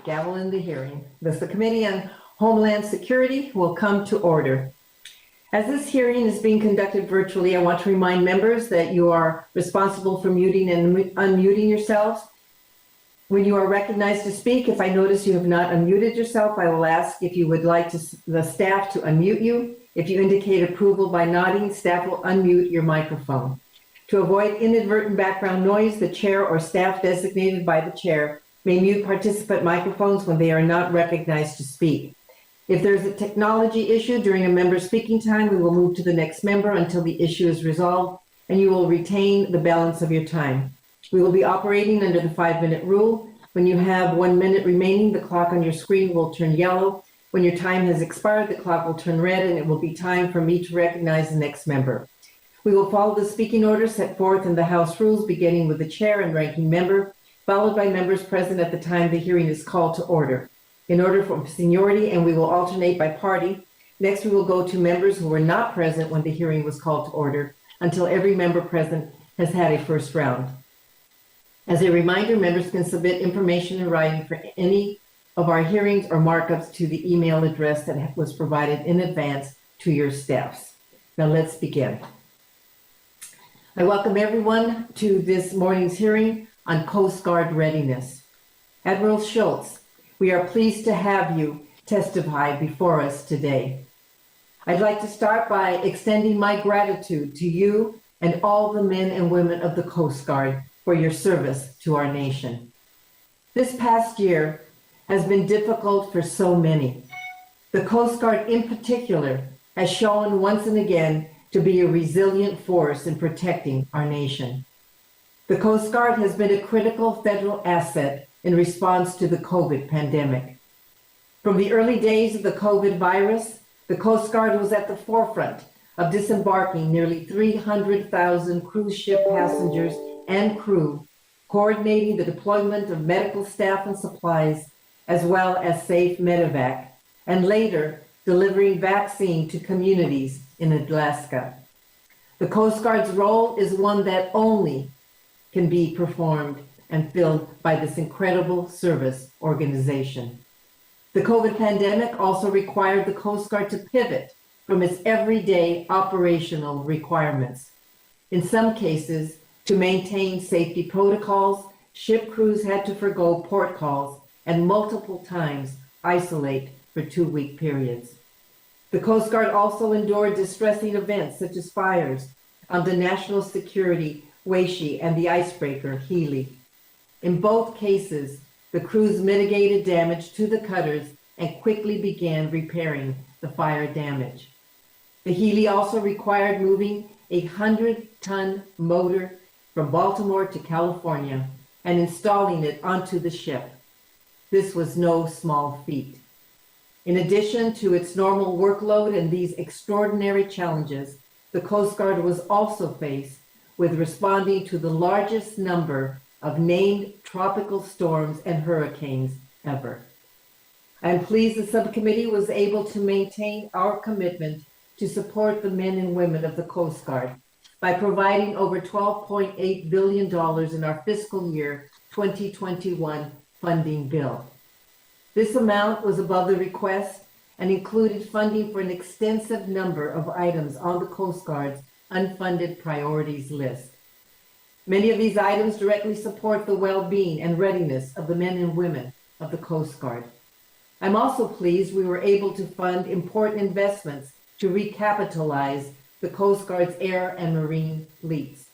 Gavel in the hearing. The Subcommittee on Homeland Security will come to order. As this hearing is being conducted virtually, I want to remind members that you are responsible for muting and unmuting yourselves. When you are recognized to speak, if I notice you have not unmuted yourself, I will ask if you would like the staff to unmute you. If you indicate approval by nodding, staff will unmute your microphone. To avoid inadvertent background noise, the chair or staff designated by the chair may mute participant microphones when they are not recognized to speak. If there's a technology issue during a member's speaking time, we will move to the next member until the issue is resolved, and you will retain the balance of your time. We will be operating under the 5-minute rule. When you have 1 minute remaining, the clock on your screen will turn yellow. When your time has expired, the clock will turn red, and it will be time for me to recognize the next member. We will follow the speaking order set forth in the House rules, beginning with the chair and ranking member, followed by members present at the time the hearing is called to order, in order for seniority, and we will alternate by party. Next, we will go to members who were not present when the hearing was called to order until every member present has had a first round. As a reminder, members can submit information in writing for any of our hearings or markups to the email address that was provided in advance to your staffs. Now let's begin. I welcome everyone to this morning's hearing on Coast Guard readiness. Admiral Schultz, we are pleased to have you testify before us today. I'd like to start by extending my gratitude to you and all the men and women of the Coast Guard for your service to our nation. This past year has been difficult for so many. The Coast Guard in particular has shown once and again to be a resilient force in protecting our nation. The Coast Guard has been a critical federal asset in response to the COVID pandemic. From the early days of the COVID virus, the Coast Guard was at the forefront of disembarking nearly 300,000 cruise ship passengers and crew, coordinating the deployment of medical staff and supplies, as well as safe medevac, and later delivering vaccine to communities in Alaska. The Coast Guard's role is one that only can be performed and filled by this incredible service organization. The COVID pandemic also required the Coast Guard to pivot from its everyday operational requirements. In some cases, to maintain safety protocols, ship crews had to forgo port calls and multiple times isolate for 2-week periods. The Coast Guard also endured distressing events such as fires on the National Security Weishi and the icebreaker Healy. In both cases, the crews mitigated damage to the cutters and quickly began repairing the fire damage. The Healy also required moving a 100-ton motor from Baltimore to California and installing it onto the ship. This was no small feat. In addition to its normal workload and these extraordinary challenges, the Coast Guard was also faced with responding to the largest number of named tropical storms and hurricanes ever. I am pleased the subcommittee was able to maintain our commitment to support the men and women of the Coast Guard by providing over $12.8 billion in our fiscal year 2021 funding bill. This amount was above the request and included funding for an extensive number of items on the Coast Guard's unfunded priorities list. Many of these items directly support the well-being and readiness of the men and women of the Coast Guard. I'm also pleased we were able to fund important investments to recapitalize the Coast Guard's air and marine fleets.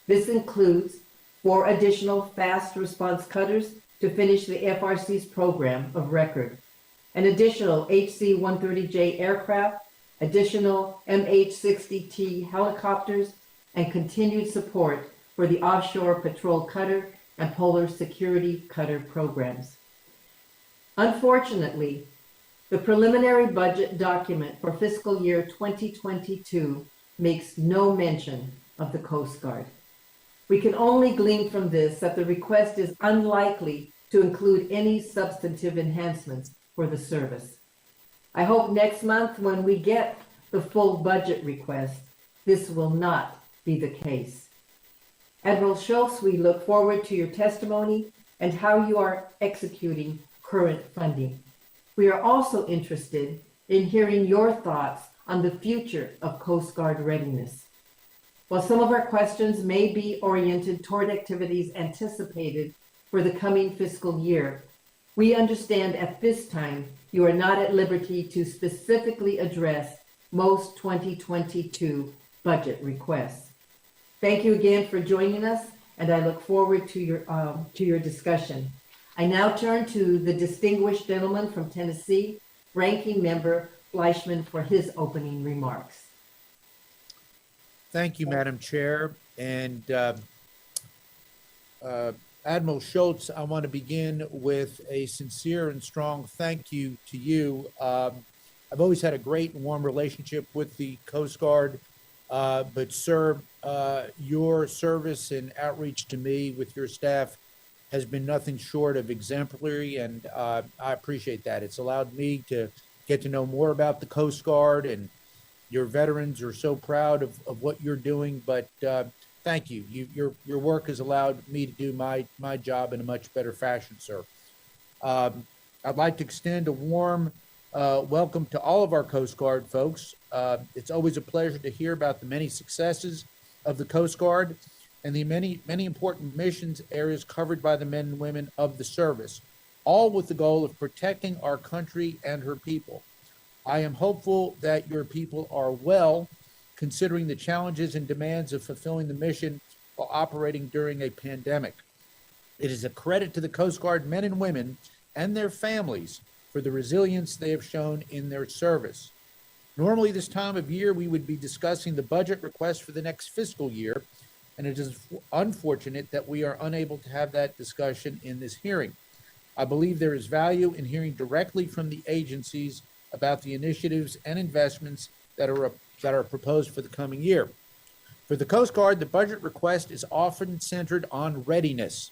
This includes 4 additional fast response cutters to finish the FRC's program of record, an additional HC-130J aircraft, additional MH-60T helicopters, and continued support for the offshore patrol cutter and polar security cutter programs. Unfortunately, the preliminary budget document for fiscal year 2022 makes no mention of the Coast Guard. We can only glean from this that the request is unlikely to include any substantive enhancements for the service. I hope next month when we get the full budget request, this will not be the case. Admiral Schultz, we look forward to your testimony and how you are executing current funding. We are also interested in hearing your thoughts on the future of Coast Guard readiness. While some of our questions may be oriented toward activities anticipated for the coming fiscal year, we understand at this time you are not at liberty to specifically address most 2022 budget requests. Thank you again for joining us, and I look forward to your discussion. I now turn to the distinguished gentleman from Tennessee, Ranking Member Fleischman, for his opening remarks. Thank you, Madam Chair. And Admiral Schultz, I want to begin with a sincere and strong thank you to you. I've always had a great and warm relationship with the Coast Guard, but sir, your service and outreach to me with your staff has been nothing short of exemplary, and I appreciate that. It's allowed me to get to know more about the Coast Guard, and your veterans are so proud of what you're doing, but thank you. Your work has allowed me to do my job in a much better fashion, sir. I'd like to extend a warm welcome to all of our Coast Guard folks. It's always a pleasure to hear about the many successes of the Coast Guard and the many important missions areas covered by the men and women of the service, all with the goal of protecting our country and her people. I am hopeful that your people are well, considering the challenges and demands of fulfilling the mission while operating during a pandemic. It is a credit to the Coast Guard men and women and their families for the resilience they have shown in their service. Normally this time of year, we would be discussing the budget request for the next fiscal year, and it is unfortunate that we are unable to have that discussion in this hearing. I believe there is value in hearing directly from the agencies about the initiatives and investments that are proposed for the coming year. For the Coast Guard, the budget request is often centered on readiness.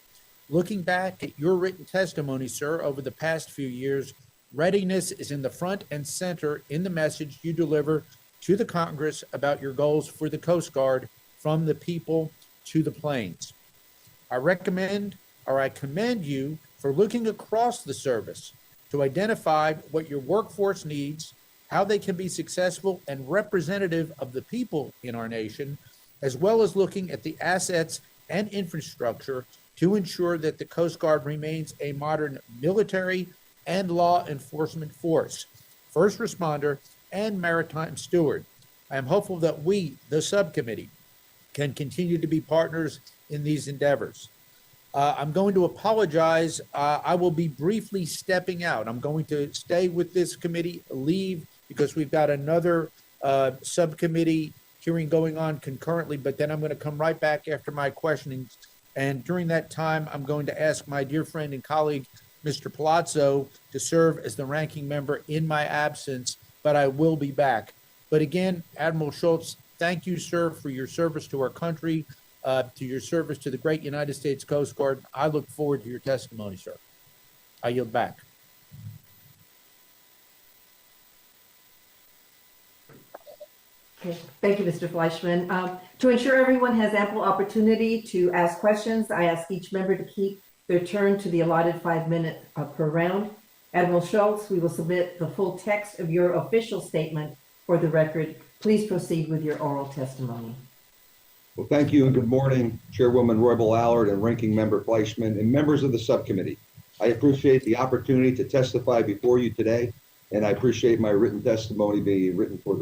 Looking back at your written testimony, sir, over the past few years, readiness is in the front and center in the message you deliver to the Congress about your goals for the Coast Guard, from the people to the planes. I commend you for looking across the service to identify what your workforce needs, how they can be successful and representative of the people in our nation, as well as looking at the assets and infrastructure to ensure that the Coast Guard remains a modern military and law enforcement force, first responder, and maritime steward. I am hopeful that we, the subcommittee, can continue to be partners in these endeavors. I'm going to apologize. I will be briefly stepping out. I'm going to stay with this committee, leave, because we've got another subcommittee hearing going on concurrently, but then I'm going to come right back after my questionings. And during that time, I'm going to ask my dear friend and colleague, Mr. Palazzo, to serve as the ranking member in my absence, but I will be back. But again, Admiral Schultz, thank you, sir, for your service to our country, to your service to the great United States Coast Guard. I look forward to your testimony, sir. I yield back. Okay. Thank you, Mr. Fleischman. To ensure everyone has ample opportunity to ask questions, I ask each member to keep their turn to the allotted 5 minutes per round. Admiral Schultz, we will submit the full text of your official statement for the record. Please proceed with your oral testimony. Well, thank you and good morning, Chairwoman Roybal Allard and Ranking Member Fleischman and members of the subcommittee. I appreciate the opportunity to testify before you today, and I appreciate my written testimony being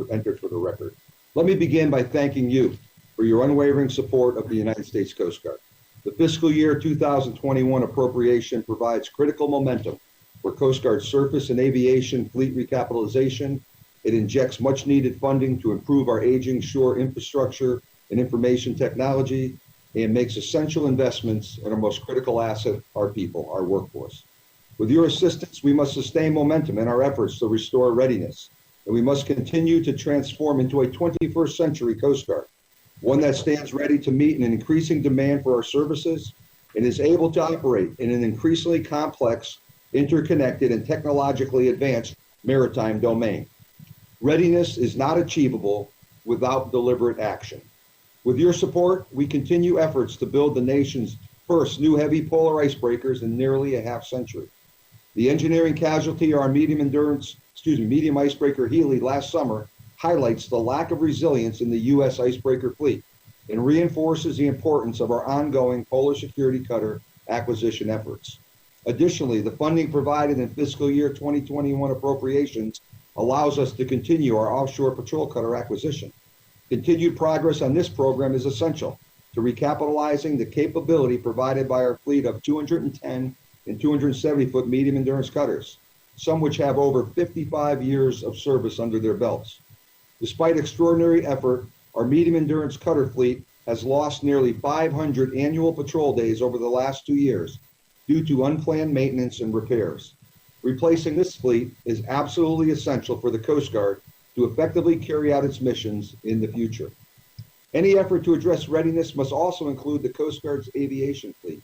entered for the record. Let me begin by thanking you for your unwavering support of the United States Coast Guard. The fiscal year 2021 appropriation provides critical momentum for Coast Guard surface and aviation fleet recapitalization. It injects much needed funding to improve our aging shore infrastructure and information technology, and makes essential investments in our most critical asset, our people, our workforce. With your assistance, we must sustain momentum in our efforts to restore readiness, and we must continue to transform into a 21st century Coast Guard, one that stands ready to meet an increasing demand for our services and is able to operate in an increasingly complex, interconnected, and technologically advanced maritime domain. Readiness is not achievable without deliberate action. With your support, we continue efforts to build the nation's First, new heavy polar icebreakers in nearly a half century. The engineering casualty of our medium icebreaker Healy last summer highlights the lack of resilience in the U.S. icebreaker fleet and reinforces the importance of our ongoing polar security cutter acquisition efforts. Additionally, the funding provided in fiscal year 2021 appropriations allows us to continue our offshore patrol cutter acquisition. Continued progress on this program is essential to recapitalizing the capability provided by our fleet of 210 and 270-foot medium endurance cutters, some which have over 55 years of service under their belts. Despite extraordinary effort, our medium endurance cutter fleet has lost nearly 500 annual patrol days over the last 2 years due to unplanned maintenance and repairs. Replacing this fleet is absolutely essential for the Coast Guard to effectively carry out its missions in the future. Any effort to address readiness must also include the Coast Guard's aviation fleet.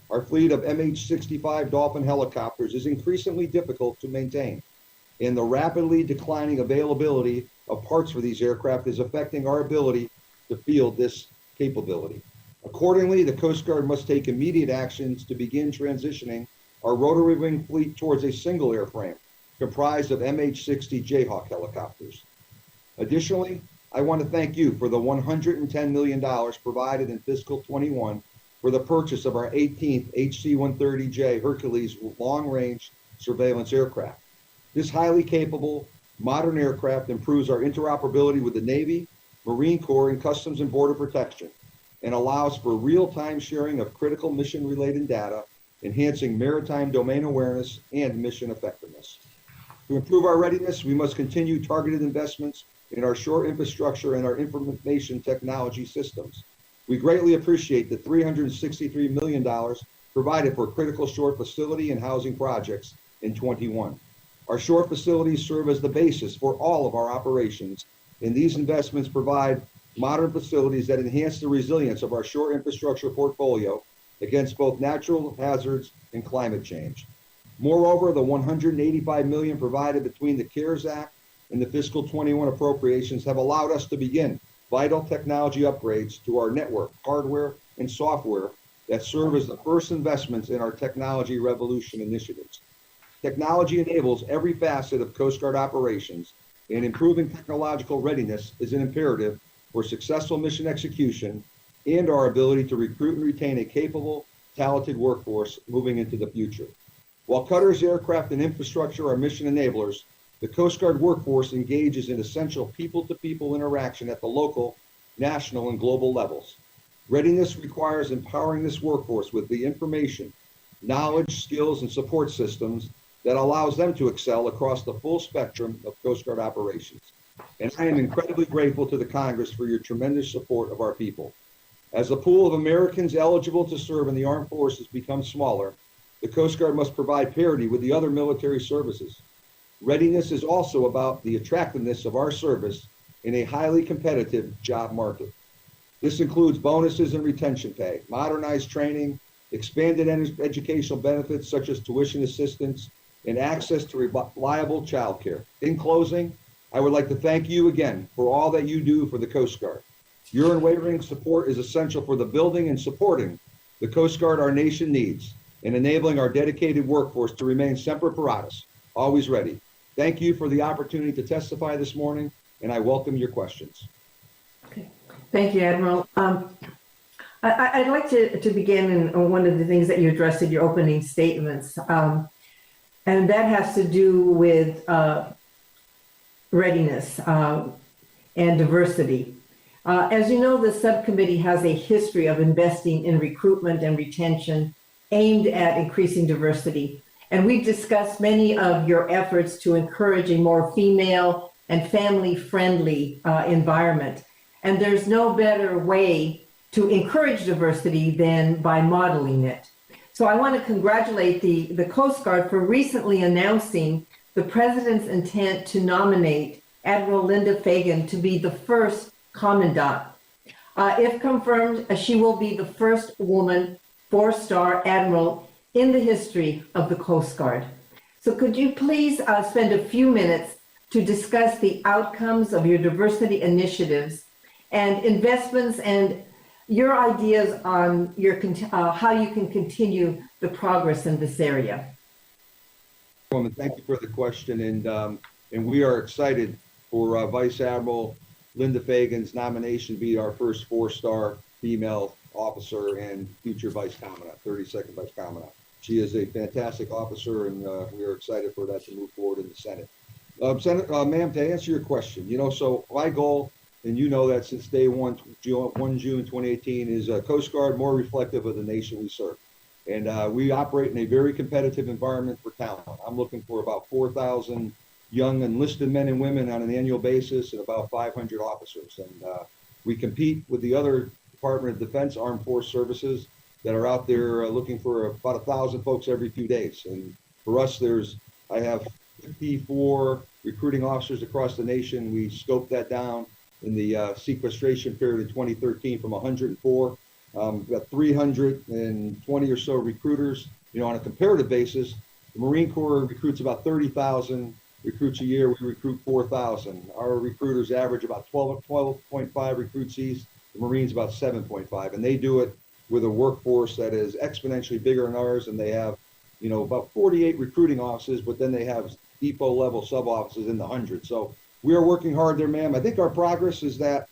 Our fleet of MH-65 Dolphin helicopters is increasingly difficult to maintain, and the rapidly declining availability of parts for these aircraft is affecting our ability to field this capability. Accordingly, the Coast Guard must take immediate actions to begin transitioning our rotary wing fleet towards a single airframe comprised of MH-60 Jayhawk helicopters. Additionally, I want to thank you for the $110 million provided in fiscal 21 for the purchase of our 18th HC-130J Hercules long-range surveillance aircraft. This highly capable, modern aircraft improves our interoperability with the Navy, Marine Corps, and Customs and Border Protection, and allows for real-time sharing of critical mission-related data, enhancing maritime domain awareness and mission effectiveness. To improve our readiness, we must continue targeted investments in our shore infrastructure and our information technology systems. We greatly appreciate the $363 million provided for critical shore facility and housing projects in 21. Our shore facilities serve as the basis for all of our operations, and these investments provide modern facilities that enhance the resilience of our shore infrastructure portfolio against both natural hazards and climate change. Moreover, the $185 million provided between the CARES Act and the fiscal 21 appropriations have allowed us to begin vital technology upgrades to our network, hardware, and software that serve as the first investments in our technology revolution initiatives. Technology enables every facet of Coast Guard operations, and improving technological readiness is an imperative for successful mission execution and our ability to recruit and retain a capable, talented workforce moving into the future. While cutters, aircraft, and infrastructure are mission enablers, the Coast Guard workforce engages in essential people-to-people interaction at the local, national, and global levels. Readiness requires empowering this workforce with the information, knowledge, skills, and support systems that allows them to excel across the full spectrum of Coast Guard operations. And I am incredibly grateful to the Congress for your tremendous support of our people. As the pool of Americans eligible to serve in the armed forces becomes smaller, the Coast Guard must provide parity with the other military services. Readiness is also about the attractiveness of our service in a highly competitive job market. This includes bonuses and retention pay, modernized training, expanded educational benefits such as tuition assistance, and access to reliable childcare. In closing, I would like to thank you again for all that you do for the Coast Guard. Your unwavering support is essential for the building and supporting the Coast Guard our nation needs, and enabling our dedicated workforce to remain semper paratus, always ready. Thank you for the opportunity to testify this morning, and I welcome your questions. Okay. Thank you, Admiral. I'd like to begin in one of the things that you addressed in your opening statements, and that has to do with readiness and diversity. As you know, the subcommittee has a history of investing in recruitment and retention aimed at increasing diversity. And we've discussed many of your efforts to encourage a more female and family-friendly environment. And there's no better way to encourage diversity than by modeling it. So I want to congratulate the Coast Guard for recently announcing the President's intent to nominate Admiral Linda Fagan to be the first Commandant. If confirmed, she will be the first woman 4-star Admiral in the history of the Coast Guard. So could you please spend a few minutes to discuss the outcomes of your diversity initiatives and investments and your ideas on how you can continue the progress in this area. Woman, thank you for the question, and we are excited for Vice Admiral Linda Fagan's nomination to be our first 4-star female officer and future Vice Commandant, 32nd Vice Commandant. She is a fantastic officer, and we are excited for that to move forward in the Senate. Ma'am, to answer your question, so my goal, and you know that since day one, June 2018, is Coast Guard more reflective of the nation we serve. And we operate in a very competitive environment for talent. I'm looking for about 4,000 young enlisted men and women on an annual basis and about 500 officers. And we compete with the other Department of Defense Armed Force Services that are out there looking for about 1,000 folks every few days. And for us, I have 54 recruiting officers across the nation. We scoped that down in the sequestration period in 2013 from 104. We've got 320 or so recruiters. On a comparative basis, the Marine Corps recruits about 30,000 recruits a year. We recruit 4,000. Our recruiters average about 12.5 recruits each. The Marines about 7.5, and they do it with a workforce that is exponentially bigger than ours, and they have, about 48 recruiting offices, but then they have depot level sub offices in the hundreds. So we are working hard there, ma'am. I think our progress is that,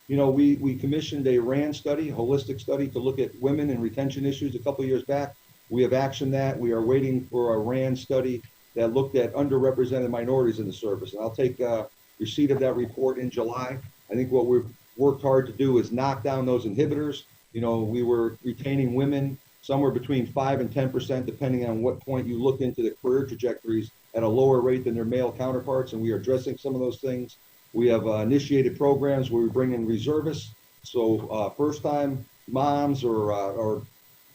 we commissioned a RAND study, holistic study, to look at women and retention issues a couple of years back. We have actioned that. We are waiting for a RAND study that looked at underrepresented minorities in the service, and I'll take receipt of that report in July. I think what we've worked hard to do is knock down those inhibitors. We were retaining women somewhere between 5 and 10%, depending on what point you look into the career trajectories, at a lower rate than their male counterparts, and we are addressing some of those things. We have initiated programs where we bring in reservists, so first-time moms or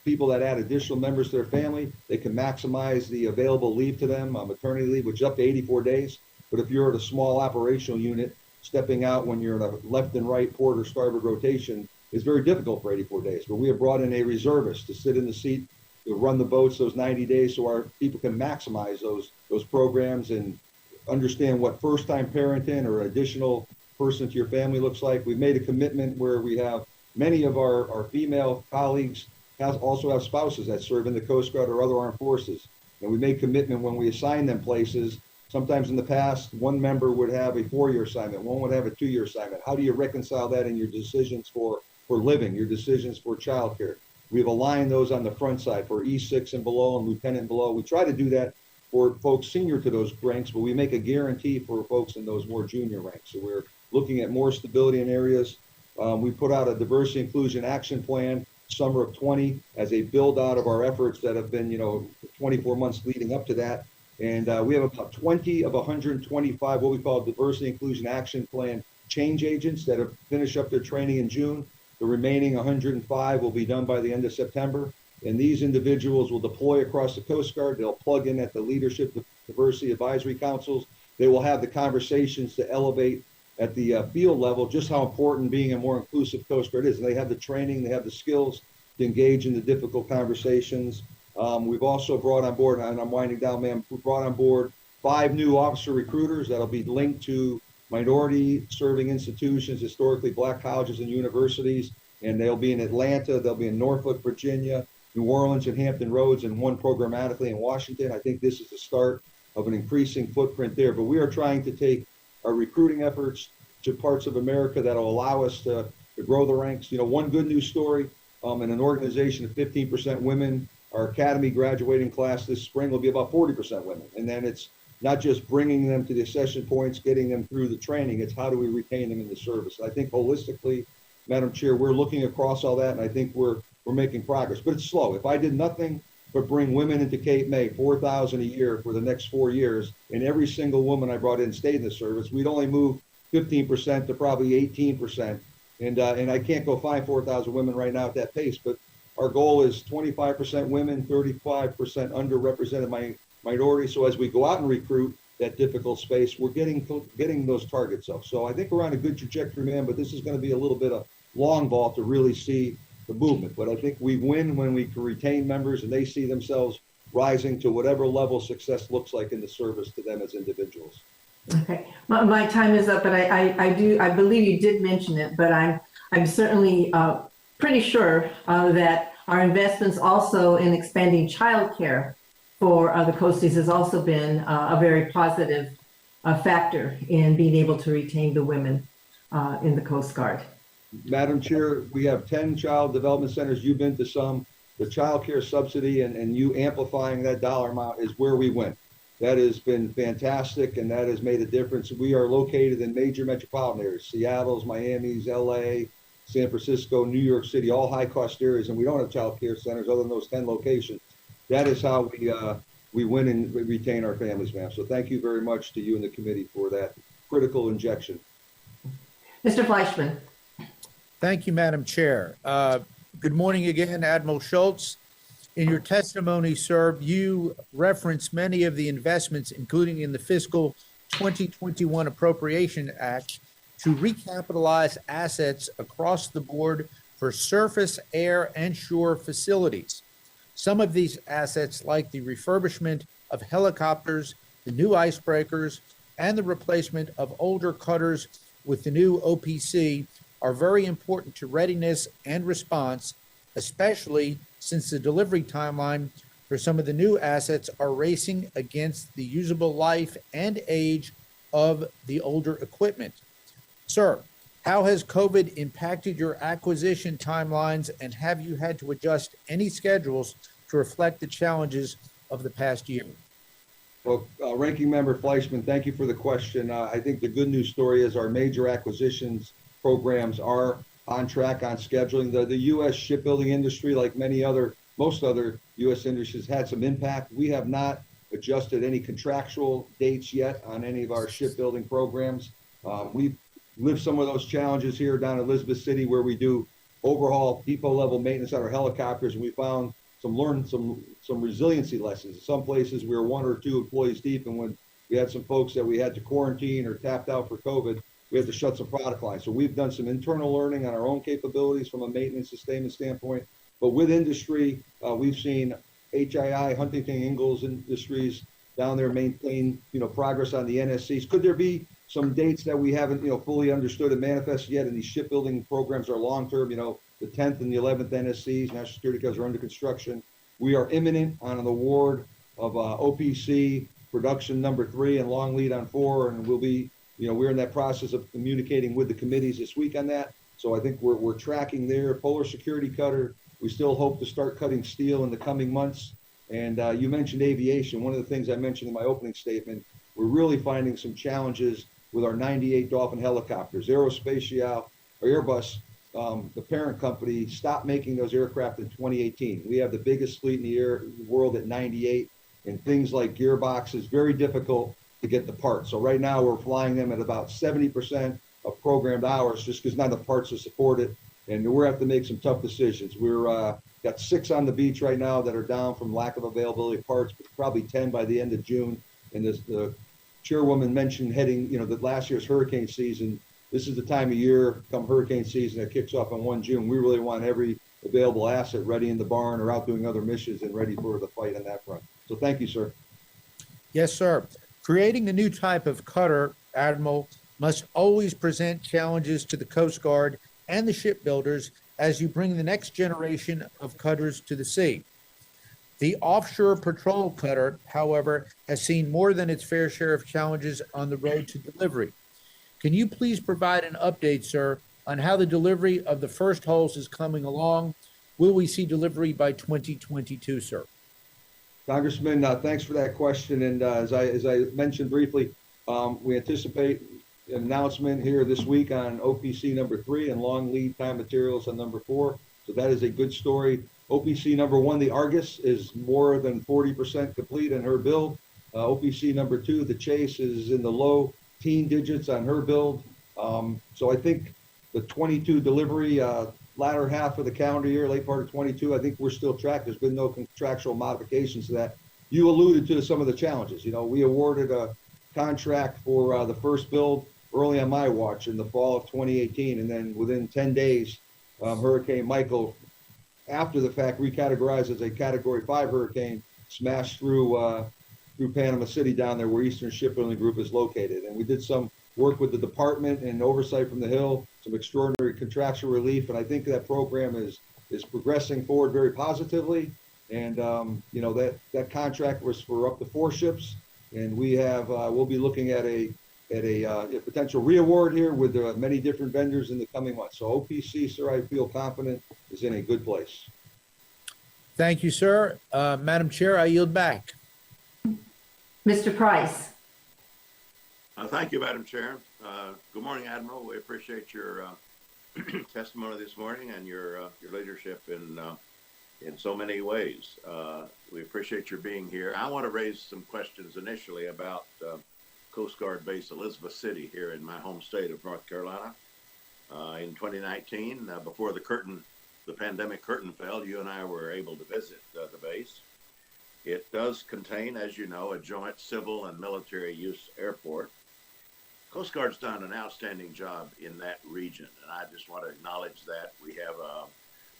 people that add additional members to their family, they can maximize the available leave to them, maternity leave, which is up to 84 days. But if you're at a small operational unit, stepping out when you're in a left and right port or starboard rotation is very difficult for 84 days. But we have brought in a reservist to sit in the seat, to run the boats those 90 days so our people can maximize those programs and understand what first-time parenting or additional person to your family looks like. We've made a commitment where we have many of our female colleagues also have spouses that serve in the Coast Guard or other armed forces. And we made commitment when we assign them places. Sometimes in the past, one member would have a 4-year assignment, one would have a 2-year assignment. How do you reconcile that in your decisions for living, your decisions for childcare? We've aligned those on the front side for E6 and below and lieutenant and below. We try to do that for folks senior to those ranks, but we make a guarantee for folks in those more junior ranks. So we're looking at more stability in areas. We put out a diversity inclusion action plan summer of 20 as a build out of our efforts that have been, 24 months leading up to that. And we have about 20 of 125 what we call diversity inclusion action plan change agents that have finished up their training in June. The remaining 105 will be done by the end of September. And these individuals will deploy across the Coast Guard. They'll plug in at the leadership diversity advisory councils. They will have the conversations to elevate at the field level just how important being a more inclusive Coast Guard is. And they have the training, they have the skills to engage in the difficult conversations. We've also brought on board, and I'm winding down, ma'am, we brought on board 5 new officer recruiters that'll be linked to minority serving institutions, historically Black colleges and universities. And they'll be in Atlanta, they'll be in Norfolk, Virginia, New Orleans and Hampton Roads, and one programmatically in Washington. I think this is the start of an increasing footprint there. But we are trying to take our recruiting efforts to parts of America that will allow us to grow the ranks. One good news story in an organization of 15% women, our academy graduating class this spring will be about 40% women. And then it's not just bringing them to the accession points, getting them through the training, it's how do we retain them in the service. And I think holistically, Madam Chair, we're looking across all that, and I think we're making progress, but it's slow. If I did nothing but bring women into Cape May, 4,000 a year for the next 4 years, and every single woman I brought in stayed in the service, we'd only move 15% to probably 18%. And I can't go find 4,000 women right now at that pace, but our goal is 25% women, 35% underrepresented minorities. So as we go out and recruit that difficult space, we're getting those targets up. So I think we're on a good trajectory, man, but this is going to be a little bit of long ball to really see the movement. But I think we win when we can retain members and they see themselves rising to whatever level success looks like in the service to them as individuals. Okay, my time is up, but I believe you did mention it, but I'm certainly pretty sure that our investments also in expanding childcare for the coasties has also been a very positive factor in being able to retain the women in the Coast Guard. Madam Chair, we have 10 child development centers. You've been to some. The child care subsidy and you amplifying that dollar amount is where we went. That has been fantastic, and that has made a difference. We are located in major metropolitan areas, Seattle's, Miami's, LA, San Francisco, New York City, all high-cost areas, and we don't have child care centers other than those 10 locations. That is how we win and retain our families, ma'am. So thank you very much to you and the committee for that critical injection. Mr. Fleischman. Thank you, Madam Chair. Good morning again, Admiral Schultz. In your testimony, sir, you referenced many of the investments, including in the fiscal 2021 Appropriation Act, to recapitalize assets across the board for surface, air, and shore facilities. Some of these assets, like the refurbishment of helicopters, the new icebreakers, and the replacement of older cutters with the new OPC, are very important to readiness and response, especially since the delivery timeline for some of the new assets are racing against the usable life and age of the older equipment. Sir, how has COVID impacted your acquisition timelines, and have you had to adjust any schedules to reflect the challenges of the past year? Well, Ranking Member Fleischman, thank you for the question. I think the good news story is our major acquisitions programs are on track, on scheduling. The U.S. shipbuilding industry, like most other U.S. industries, had some impact. We have not adjusted any contractual dates yet on any of our shipbuilding programs. We've lived some of those challenges here down in Elizabeth City, where we do overhaul depot level maintenance on our helicopters, and we found learned some resiliency lessons. In some places we were 1 or 2 employees deep, and when we had some folks that we had to quarantine or tapped out for COVID, we had to shut some product lines. So we've done some internal learning on our own capabilities from a maintenance sustainment standpoint. But with industry, we've seen HII, Huntington Ingalls Industries down there maintain, progress on the NSCs. Could there be some dates that we haven't, fully understood and manifested yet? And these shipbuilding programs are long-term, the 10th and the 11th NSCs, National Security Codes, are under construction. We are imminent on an award of OPC production number 3 and long lead on 4, and we'll be, we're in that process of communicating with the committees this week on that. So I think we're tracking there. Polar Security Cutter, we still hope to start cutting steel in the coming months. And you mentioned aviation. One of the things I mentioned in my opening statement, we're really finding some challenges with our 98 Dolphin helicopters. Aerospatiale, or Airbus, the parent company, stopped making those aircraft in 2018. We have the biggest fleet in the world at 98, and things like gearboxes, very difficult to get the parts. So right now we're flying them at about 70% of programmed hours, just because not enough parts to support it. And we're have to make some tough decisions. We're got 6 on the beach right now that are down from lack of availability of parts, but probably 10 by the end of June. And the chairwoman mentioned heading, the last year's hurricane season. This is the time of year, come hurricane season, that kicks off on 1 June. We really want every available asset ready in the barn or out doing other missions and ready for the fight on that front. So thank you, sir. Yes, sir. Creating a new type of cutter, Admiral, must always present challenges to the Coast Guard and the shipbuilders as you bring the next generation of cutters to the sea. The offshore patrol cutter, however, has seen more than its fair share of challenges on the road to delivery. Can you please provide an update, sir, on how the delivery of the first hulls is coming along? Will we see delivery by 2022, sir? Congressman, thanks for that question. And as I mentioned briefly, we anticipate an announcement here this week on OPC number 3 and long lead time materials on number 4. So that is a good story. OPC number 1, the Argus, is more than 40% complete in her build. OPC number 2, the Chase, is in the low teen digits on her build. So I think the 22 delivery, latter half of the calendar year, late part of 22, I think we're still tracked. There's been no contractual modifications to that. You alluded to some of the challenges. We awarded a contract for the first build early on my watch in the fall of 2018, and then within 10 days, Hurricane Michael, after the fact recategorized as a Category 5 hurricane, smashed through Panama City down there where Eastern Shipbuilding Group is located. And we did some work with the department and oversight from the Hill, some extraordinary contractual relief. And I think that program is progressing forward very positively. And, that contract was for up to 4 ships. And we'll be looking at a potential reaward here with many different vendors in the coming months. So OPC, sir, I feel confident is in a good place. Thank you, sir. Madam Chair, I yield back. Mr. Price. Thank you, Madam Chair. Good morning, Admiral. We appreciate your testimony this morning and your leadership in so many ways. We appreciate your being here. I want to raise some questions initially about Coast Guard Base Elizabeth City here in my home state of North Carolina. In 2019, before the pandemic curtain fell, you and I were able to visit the base. It does contain, as you know, a joint civil and military use airport. Coast Guard's done an outstanding job in that region, and I just want to acknowledge that. We have a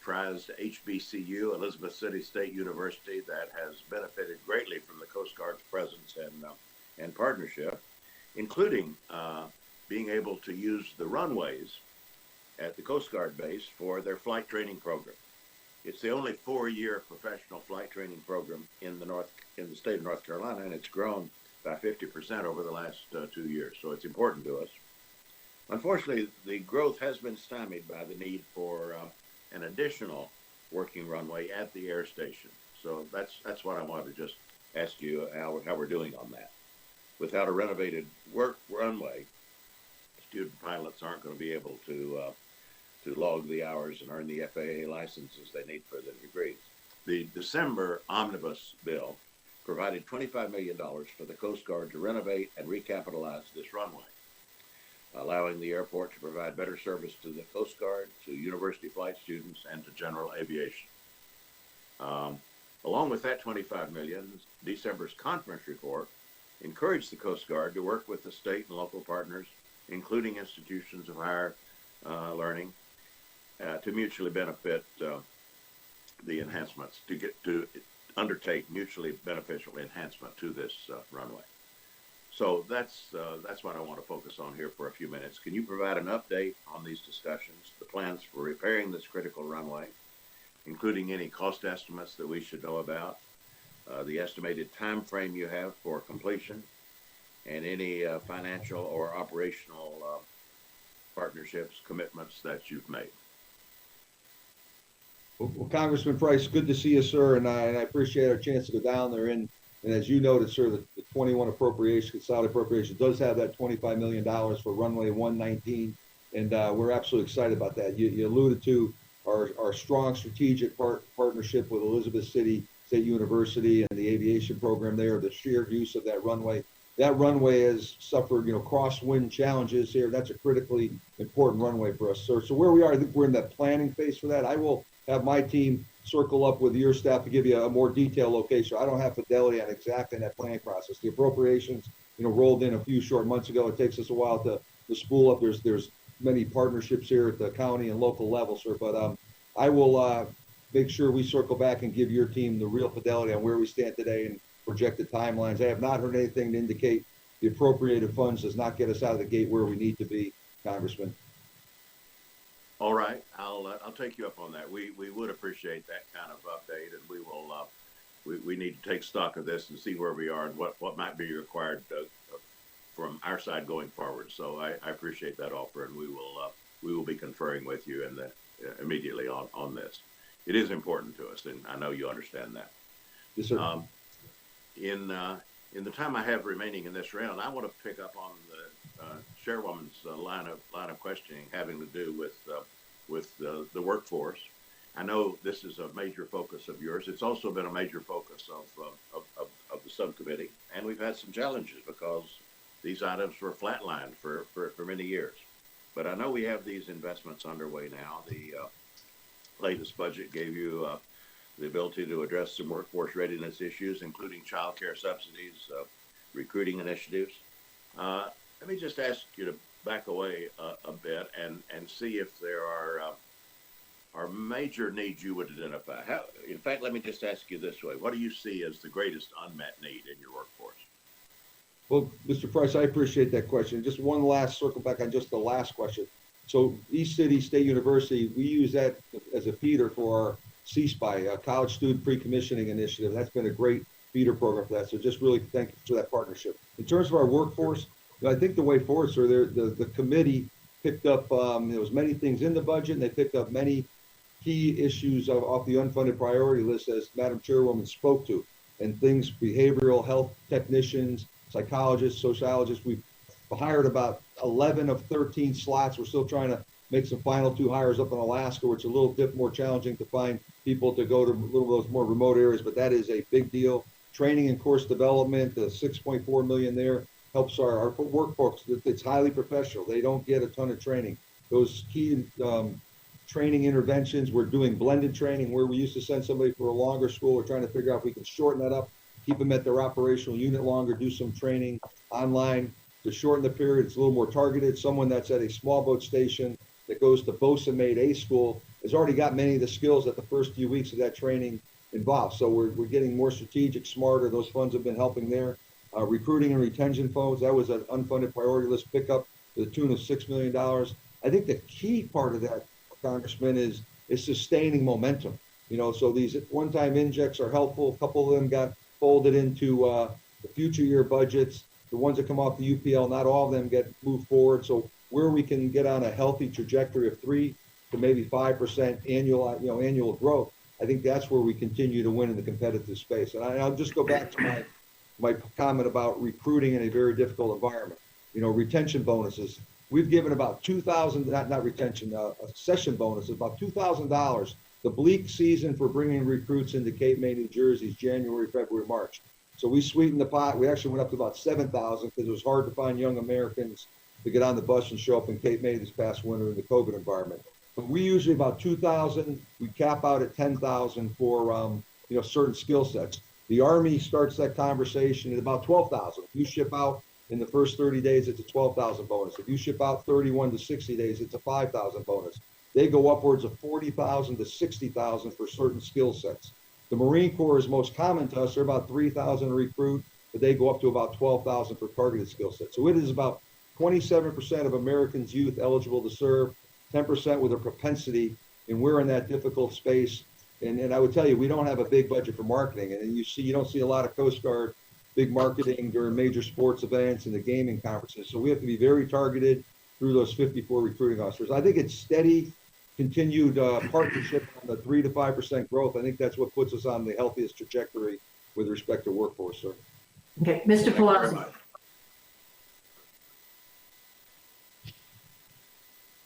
prized HBCU, Elizabeth City State University, that has benefited greatly from the Coast Guard's presence and partnership, including being able to use the runways at the Coast Guard base for their flight training program. It's the only 4-year professional flight training program in the state of North Carolina, and it's grown by 50% over the last 2 years. So it's important to us. Unfortunately, the growth has been stymied by the need for an additional working runway at the air station. So that's what I wanted to just ask you how we're doing on that. Without a renovated runway, student pilots aren't going to be able to log the hours and earn the FAA licenses they need for their degrees. The December omnibus bill provided $25 million for the Coast Guard to renovate and recapitalize this runway, allowing the airport to provide better service to the Coast Guard, to university flight students, and to general aviation. Along with that $25 million, December's conference report encouraged the Coast Guard to work with the state and local partners, including institutions of higher learning, to mutually benefit the enhancements, to undertake mutually beneficial enhancement to this runway. So that's what I want to focus on here for a few minutes. Can you provide an update on these discussions, the plans for repairing this critical runway, including any cost estimates that we should know about, the estimated time frame you have for completion, and any financial or operational partnerships, commitments that you've made? Well, Congressman Price, good to see you, sir, and I appreciate our chance to go down there. And as you noted, sir, the 21 appropriation, consolidated appropriation, does have that $25 million for runway 119, and we're absolutely excited about that. You alluded to our strong strategic partnership with Elizabeth City State University and the aviation program there, the shared use of that runway. That runway has suffered, crosswind challenges here. That's a critically important runway for us, sir. So where we are, I think we're in that planning phase for that. I will have my team circle up with your staff to give you a more detailed location. I don't have fidelity on exactly that planning process. The appropriations, rolled in a few short months ago. It takes us a while to spool up. There's many partnerships here at the county and local level, sir. But I will make sure we circle back and give your team the real fidelity on where we stand today and projected timelines. I have not heard anything to indicate the appropriated funds does not get us out of the gate where we need to be, Congressman. All right, I'll take you up on that. We would appreciate that kind of update, and we will. We need to take stock of this and see where we are and what might be required from our side going forward. So I appreciate that offer, and we will be conferring with you and immediately on this. It is important to us, and I know you understand that. Yes, sir. In the time I have remaining in this round, I want to pick up on the chairwoman's line of questioning having to do with the workforce. I know this is a major focus of yours. It's also been a major focus of the subcommittee, and we've had some challenges because these items were flatlined for many years. But I know we have these investments underway now. The latest budget gave you the ability to address some workforce readiness issues, including child care subsidies, recruiting initiatives. Let me just ask you to back away a bit and see if there are major needs you would identify. In fact, let me just ask you this way. What do you see as the greatest unmet need in your workforce? Well, Mr. Price, I appreciate that question. Just one last circle back on just the last question. So East City State University, we use that as a feeder for our C-SPI, College Student Pre-Commissioning Initiative. That's been a great feeder program for that. So just really thank you for that partnership. In terms of our workforce, I think the way forward, sir, the committee picked up, there was many things in the budget, and they picked up many key issues off the unfunded priority list, as Madam Chairwoman spoke to, and things, behavioral health technicians, psychologists, sociologists. We've hired about 11 of 13 slots. We're still trying to make some final 2 hires up in Alaska, where it's a little bit more challenging to find people to go to a little of those more remote areas, but that is a big deal. Training and course development, the 6.4 million there helps our workforce. It's highly professional. They don't get a ton of training. Those key training interventions, we're doing blended training where we used to send somebody for a longer school. We're trying to figure out if we can shorten that up, keep them at their operational unit longer, do some training online to shorten the period. It's a little more targeted. Someone that's at a small boat station that goes to bosun mate A school has already got many of the skills that the first few weeks of that training involved. So we're getting more strategic, smarter. Those funds have been helping there. Recruiting and retention funds, that was an unfunded priority list pickup to the tune of $6 million. I think the key part of that, Congressman, is sustaining momentum. So these one-time injects are helpful. A couple of them got folded into the future year budgets. The ones that come off the UPL, not all of them get moved forward. So where we can get on a healthy trajectory of 3 to maybe 5% annual growth, I think that's where we continue to win in the competitive space. And I'll just go back to my comment about recruiting in a very difficult environment. Retention bonuses. We've given about $2,000, not retention, session bonuses, about $2,000. The bleak season for bringing recruits into Cape May, New Jersey is January, February, March. So we sweetened the pot. We actually went up to about 7,000 because it was hard to find young Americans to get on the bus and show up in Cape May this past winter in the COVID environment. But we usually about 2,000. We cap out at 10,000 for certain skill sets. The Army starts that conversation at about 12,000. If you ship out in the first 30 days, it's a 12,000 bonus. If you ship out 31 to 60 days, it's a 5,000 bonus. They go upwards of 40,000 to 60,000 for certain skill sets. The Marine Corps is most common to us. They're about 3,000 a recruit, but they go up to about 12,000 for targeted skill sets. So it is about 27% of Americans' youth eligible to serve, 10% with a propensity, and we're in that difficult space. And I would tell you, we don't have a big budget for marketing, and you don't see a lot of Coast Guard big marketing during major sports events and the gaming conferences. So we have to be very targeted through those 54 recruiting officers. I think it's steady, continued partnership on the 3 to 5% growth. I think that's what puts us on the healthiest trajectory with respect to workforce, sir. Okay, Mr. Palazzo.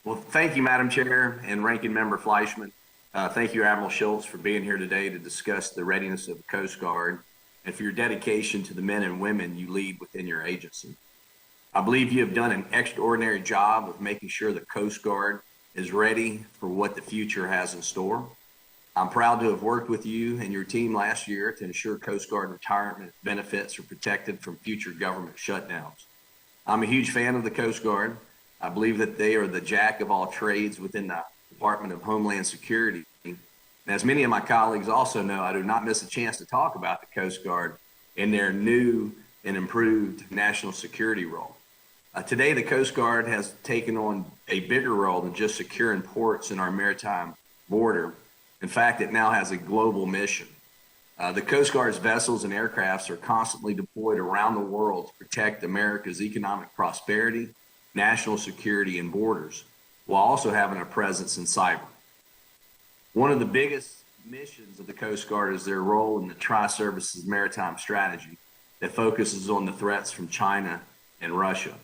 Well, thank you, Madam Chair and Ranking Member Fleischman. Thank you, Admiral Schultz, for being here today to discuss the readiness of the Coast Guard and for your dedication to the men and women you lead within your agency. I believe you have done an extraordinary job of making sure the Coast Guard is ready for what the future has in store. I'm proud to have worked with you and your team last year to ensure Coast Guard retirement benefits are protected from future government shutdowns. I'm a huge fan of the Coast Guard. I believe that they are the jack of all trades within the Department of Homeland Security. And as many of my colleagues also know, I do not miss a chance to talk about the Coast Guard in their new and improved national security role. Today, the Coast Guard has taken on a bigger role than just securing ports in our maritime border. In fact, it now has a global mission. The Coast Guard's vessels and aircrafts are constantly deployed around the world to protect America's economic prosperity, national security, and borders, while also having a presence in cyber. One of the biggest missions of the Coast Guard is their role in the Tri-Services Maritime Strategy that focuses on the threats from China and Russia.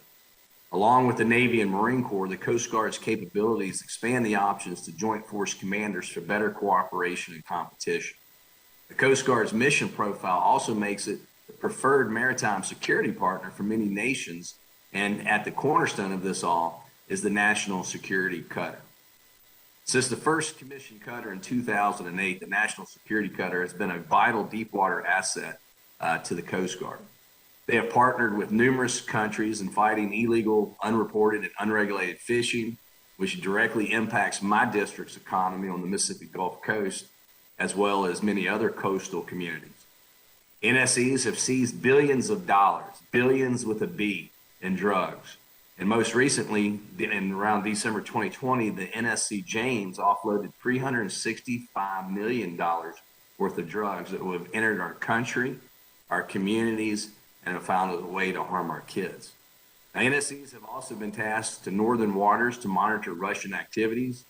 Along with the Navy and Marine Corps, the Coast Guard's capabilities expand the options to Joint Force commanders for better cooperation and competition. The Coast Guard's mission profile also makes it the preferred maritime security partner for many nations, and at the cornerstone of this all is the National Security Cutter. Since the first commissioned cutter in 2008, the National Security Cutter has been a vital deepwater asset to the Coast Guard. They have partnered with numerous countries in fighting illegal, unreported, and unregulated fishing, which directly impacts my district's economy on the Mississippi Gulf Coast, as well as many other coastal communities. NSEs have seized billions of dollars, billions with a B, in drugs. And most recently, in around December 2020, the NSC James offloaded $365 million worth of drugs that would have entered our country, our communities, and have found a way to harm our kids. Now, NSCs have also been tasked to northern waters to monitor Russian activities.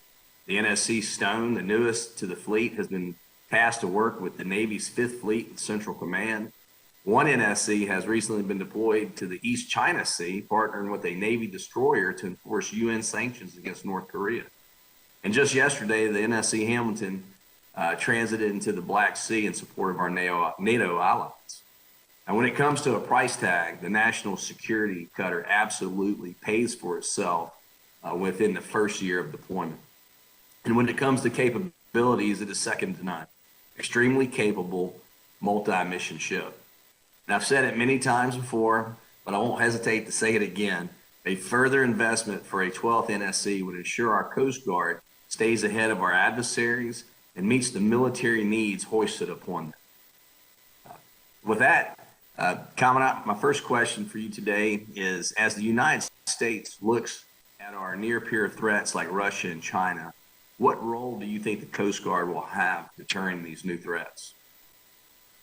The NSC Stone, the newest to the fleet, has been tasked to work with the Navy's 5th Fleet and Central Command. One NSC has recently been deployed to the East China Sea, partnering with a Navy destroyer to enforce UN sanctions against North Korea. And just yesterday, the NSC Hamilton transited into the Black Sea in support of our NATO allies. And when it comes to a price tag, the National Security Cutter absolutely pays for itself within the first year of deployment. And when it comes to capabilities, it is second to none. Extremely capable multi-mission ship. And I've said it many times before, but I won't hesitate to say it again. A further investment for a 12th NSC would ensure our Coast Guard stays ahead of our adversaries and meets the military needs hoisted upon them. With that, coming up, my first question for you today is, as the United States looks at our near-peer threats like Russia and China, what role do you think the Coast Guard will have deterring these new threats?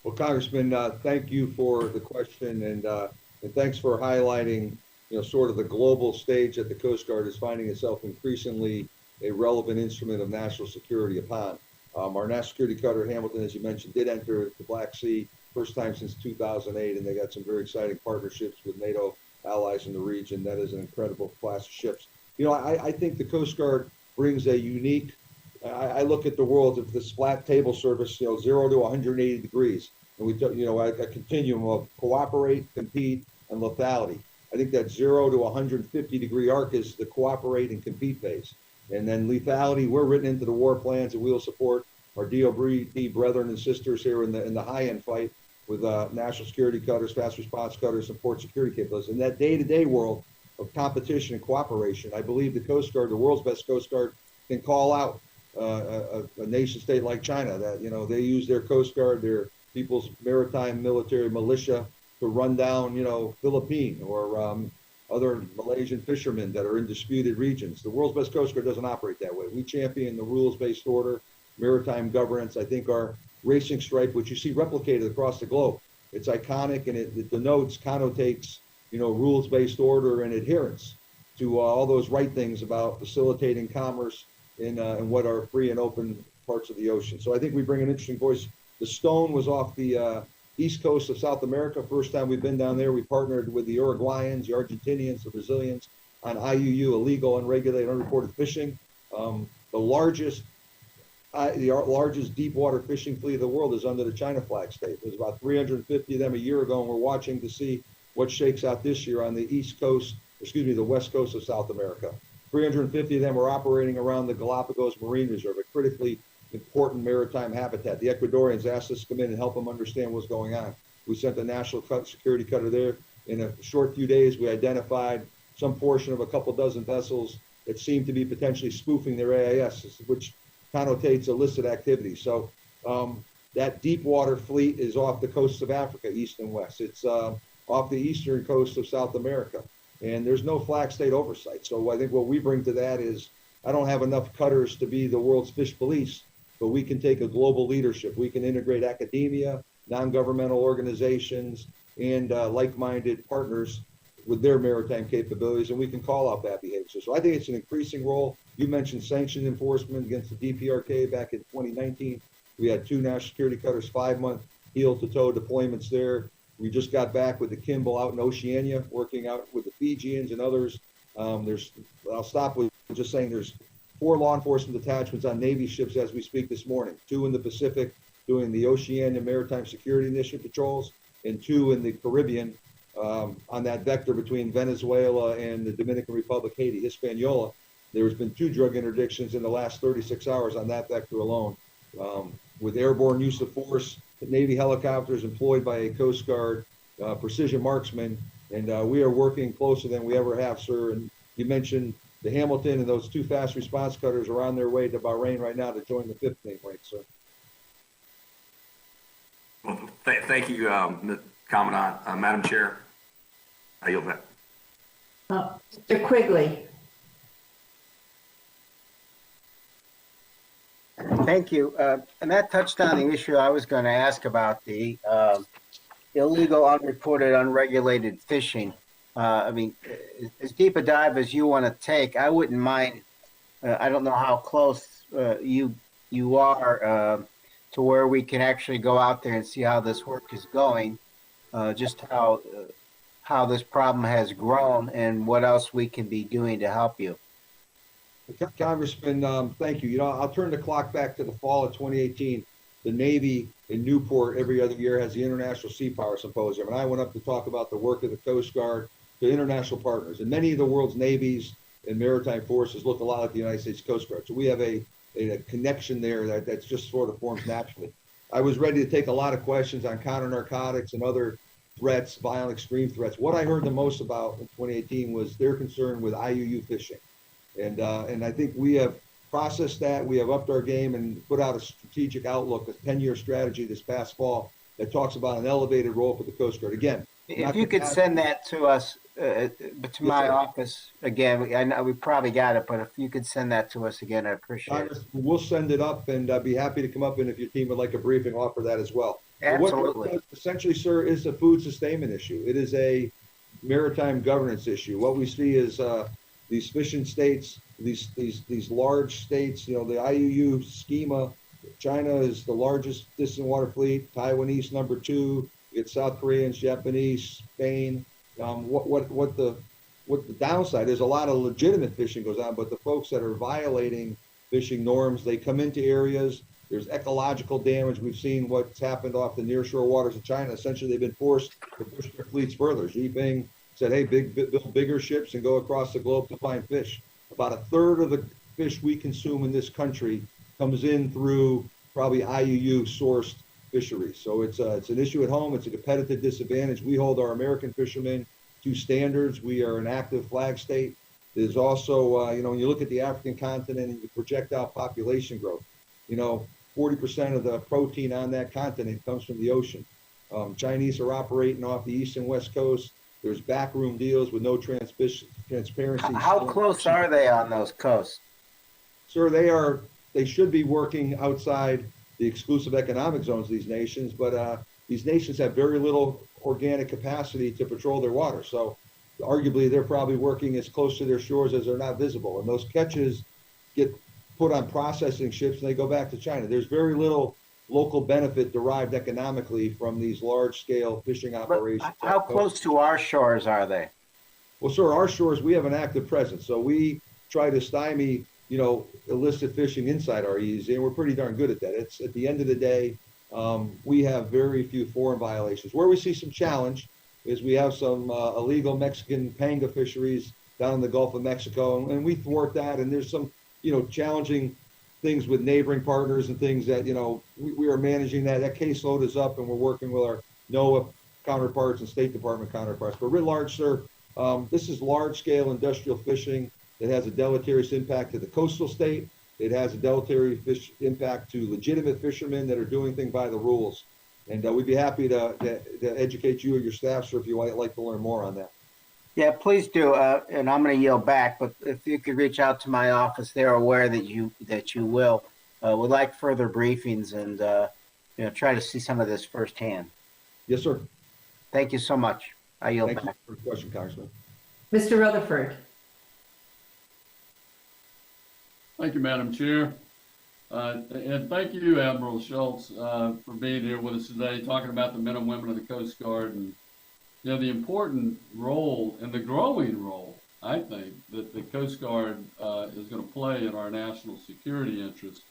Well, Congressman, thank you for the question, and thanks for highlighting, sort of the global stage that the Coast Guard is finding itself increasingly a relevant instrument of national security upon. Our national security cutter Hamilton, as you mentioned, did enter the Black Sea first time since 2008, and they got some very exciting partnerships with NATO allies in the region. That is an incredible class of ships. I think the Coast Guard brings a unique. I look at the world of this flat table service, 0 to 180 degrees. And we took, a continuum of cooperate, compete, and lethality. I think that 0 to 150 degree arc is the cooperate and compete phase. And then lethality, we're written into the war plans, and we'll support our DoD brethren and sisters here in the high-end fight with national security cutters, fast response cutters, and port security capabilities. In that day-to-day world of competition and cooperation, I believe the Coast Guard, the world's best Coast Guard, can call out a nation state like China that, they use their Coast Guard, their people's maritime military militia to run down, Philippine or other Malaysian fishermen that are in disputed regions. The world's best Coast Guard doesn't operate that way. We champion the rules-based order, maritime governance. I think our racing stripe, which you see replicated across the globe, it's iconic, and it denotes, connotates, rules-based order and adherence to all those right things about facilitating commerce in what are free and open parts of the ocean. So I think we bring an interesting voice. The Stone was off the east coast of South America. First time we've been down there, we partnered with the Uruguayans, the Argentinians, the Brazilians on IUU, illegal, unregulated, unreported fishing. The largest deep water fishing fleet of the world is under the China flag state. There's about 350 of them a year ago, and we're watching to see what shakes out this year on the the west coast of South America. 350 of them are operating around the Galapagos Marine Reserve, a critically important maritime habitat. The Ecuadorians asked us to come in and help them understand what's going on. We sent the national security cutter there. In a short few days, we identified some portion of a couple dozen vessels that seemed to be potentially spoofing their AIS, which connotates illicit activity. So that deep water fleet is off the coasts of Africa, east and west. It's off the eastern coast of South America. And there's no flag state oversight. So I think what we bring to that is, I don't have enough cutters to be the world's fish police, but we can take a global leadership. We can integrate academia, non-governmental organizations, and like-minded partners with their maritime capabilities, and we can call out bad behavior. So I think it's an increasing role. You mentioned sanction enforcement against the DPRK back in 2019. We had 2 national security cutters, 5-month heel-to-toe deployments there. We just got back with the Kimball out in Oceania, working out with the Fijians and others. I'll stop with just saying there's 4 law enforcement detachments on Navy ships as we speak this morning, 2 in the Pacific doing the Oceania Maritime Security Initiative patrols, and 2 in the Caribbean on that vector between Venezuela and the Dominican Republic, Haiti, Hispaniola. There's been 2 drug interdictions in the last 36 hours on that vector alone. With airborne use of force, Navy helicopters employed by a Coast Guard precision marksman, and we are working closer than we ever have, sir. And you mentioned the Hamilton, and those 2 fast response cutters are on their way to Bahrain right now to join the 5th Navy rank, sir. Well, Thank you, Commandant. Madam Chair, I yield back. Mr. Quigley. Thank you. And that touched on the issue I was going to ask about, the illegal, unreported, unregulated fishing. I mean, as deep a dive as you want to take, I wouldn't mind. I don't know how close you are to where we can actually go out there and see how this work is going, just how this problem has grown and what else we can be doing to help you. Congressman, thank you. You know, I'll turn the clock back to the fall of 2018. The Navy in Newport every other year has the International Sea Power Symposium, and I went up to talk about the work of the Coast Guard to international partners. And many of the world's navies and maritime forces look a lot like the United States Coast Guard. So we have a connection there that's just sort of forms naturally. I was ready to take a lot of questions on counter narcotics and other threats, violent extreme threats. What I heard the most about in 2018 was their concern with IUU fishing. And I think we have processed that. We have upped our game and put out a strategic outlook, a 10-year strategy this past fall that talks about an elevated role for the Coast Guard. Again, if you could send that to us, to my office again, I know we probably got it, but if you could send that to us again, I appreciate it. We'll send it up, and I'd be happy to come up, and if your team would like a briefing, offer that as well. Absolutely. What essentially, sir, is a food sustainment issue. It is a maritime governance issue. What we see is these fishing states, these large states, you know, the IUU schema. China is the largest distant water fleet. Taiwanese number 2. You get South Koreans, Japanese, Spain. What the downside is, a lot of legitimate fishing goes on, but the folks that are violating fishing norms, they come into areas. There's ecological damage. We've seen what's happened off the nearshore waters of China. Essentially, they've been forced to push their fleets further. Xi Jinping said, hey, build bigger ships and go across the globe to find fish. About a third of the fish we consume in this country comes in through probably IUU sourced fisheries. So it's an issue at home. It's a competitive disadvantage. We hold our American fishermen to standards. We are an active flag state. There's also, you know, when you look at the African continent and you project out population growth, you know, 40% of the protein on that continent comes from the ocean. Chinese are operating off the east and west coast. There's backroom deals with no transparency. How close are they on those coasts? Sir, they should be working outside the exclusive economic zones of these nations, but these nations have very little organic capacity to patrol their water. So arguably they're probably working as close to their shores as they're not visible. And those catches get put on processing ships and they go back to China. There's very little local benefit derived economically from these large scale fishing operations. But how close to our shores are they? Well, sir, our shores, we have an active presence. So we try to stymie, you know, illicit fishing inside our EEZ, and we're pretty darn good at that. It's at the end of the day, we have very few foreign violations. Where we see some challenge is we have some illegal Mexican panga fisheries down in the Gulf of Mexico, and we thwart that. And there's some, you know, challenging things with neighboring partners and things that, you know, we are managing that. That caseload is up, and we're working with our NOAA counterparts and State Department counterparts. But writ large, sir, this is large-scale industrial fishing that has a deleterious impact to the coastal state. It has a deleterious impact to legitimate fishermen that are doing things by the rules. And we'd be happy to educate you or your staff, sir, if you might like to learn more on that. Yeah, please do. And I'm going to yield back, but if you could reach out to my office, they're aware that you will. Would like further briefings and you know, try to see some of this firsthand. Yes, sir. Thank you so much. I yield Thank back. you for the question, Congressman. Mr. Rutherford. Thank you, Madam Chair. And thank you, Admiral Schultz, for being here with us today, talking about the men and women of the Coast Guard and, you know, the important role and the growing role, I think, that the Coast Guard is going to play in our national security interests.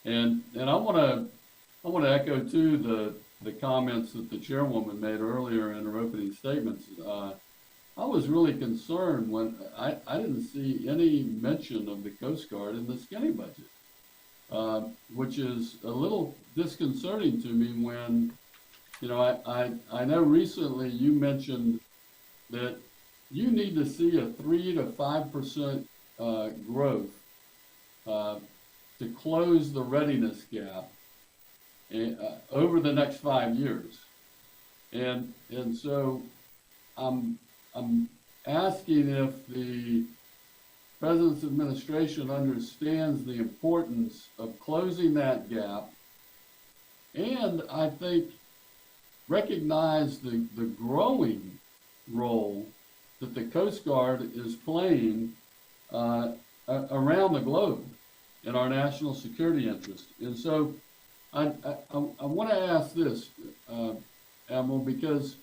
And I want to echo too the comments that the chairwoman made earlier in her opening statements. I was really concerned when I didn't see any mention of the Coast Guard in the skinny budget, which is a little disconcerting to me when, you know, I know recently you mentioned that you need to see a 3 to 5% growth to close the readiness gap over the next 5 years. And so I'm asking if the President's administration understands the importance of closing that gap, and I think recognize the growing role that the Coast Guard is playing around the globe in our national security interest. And so I want to ask this, Admiral, because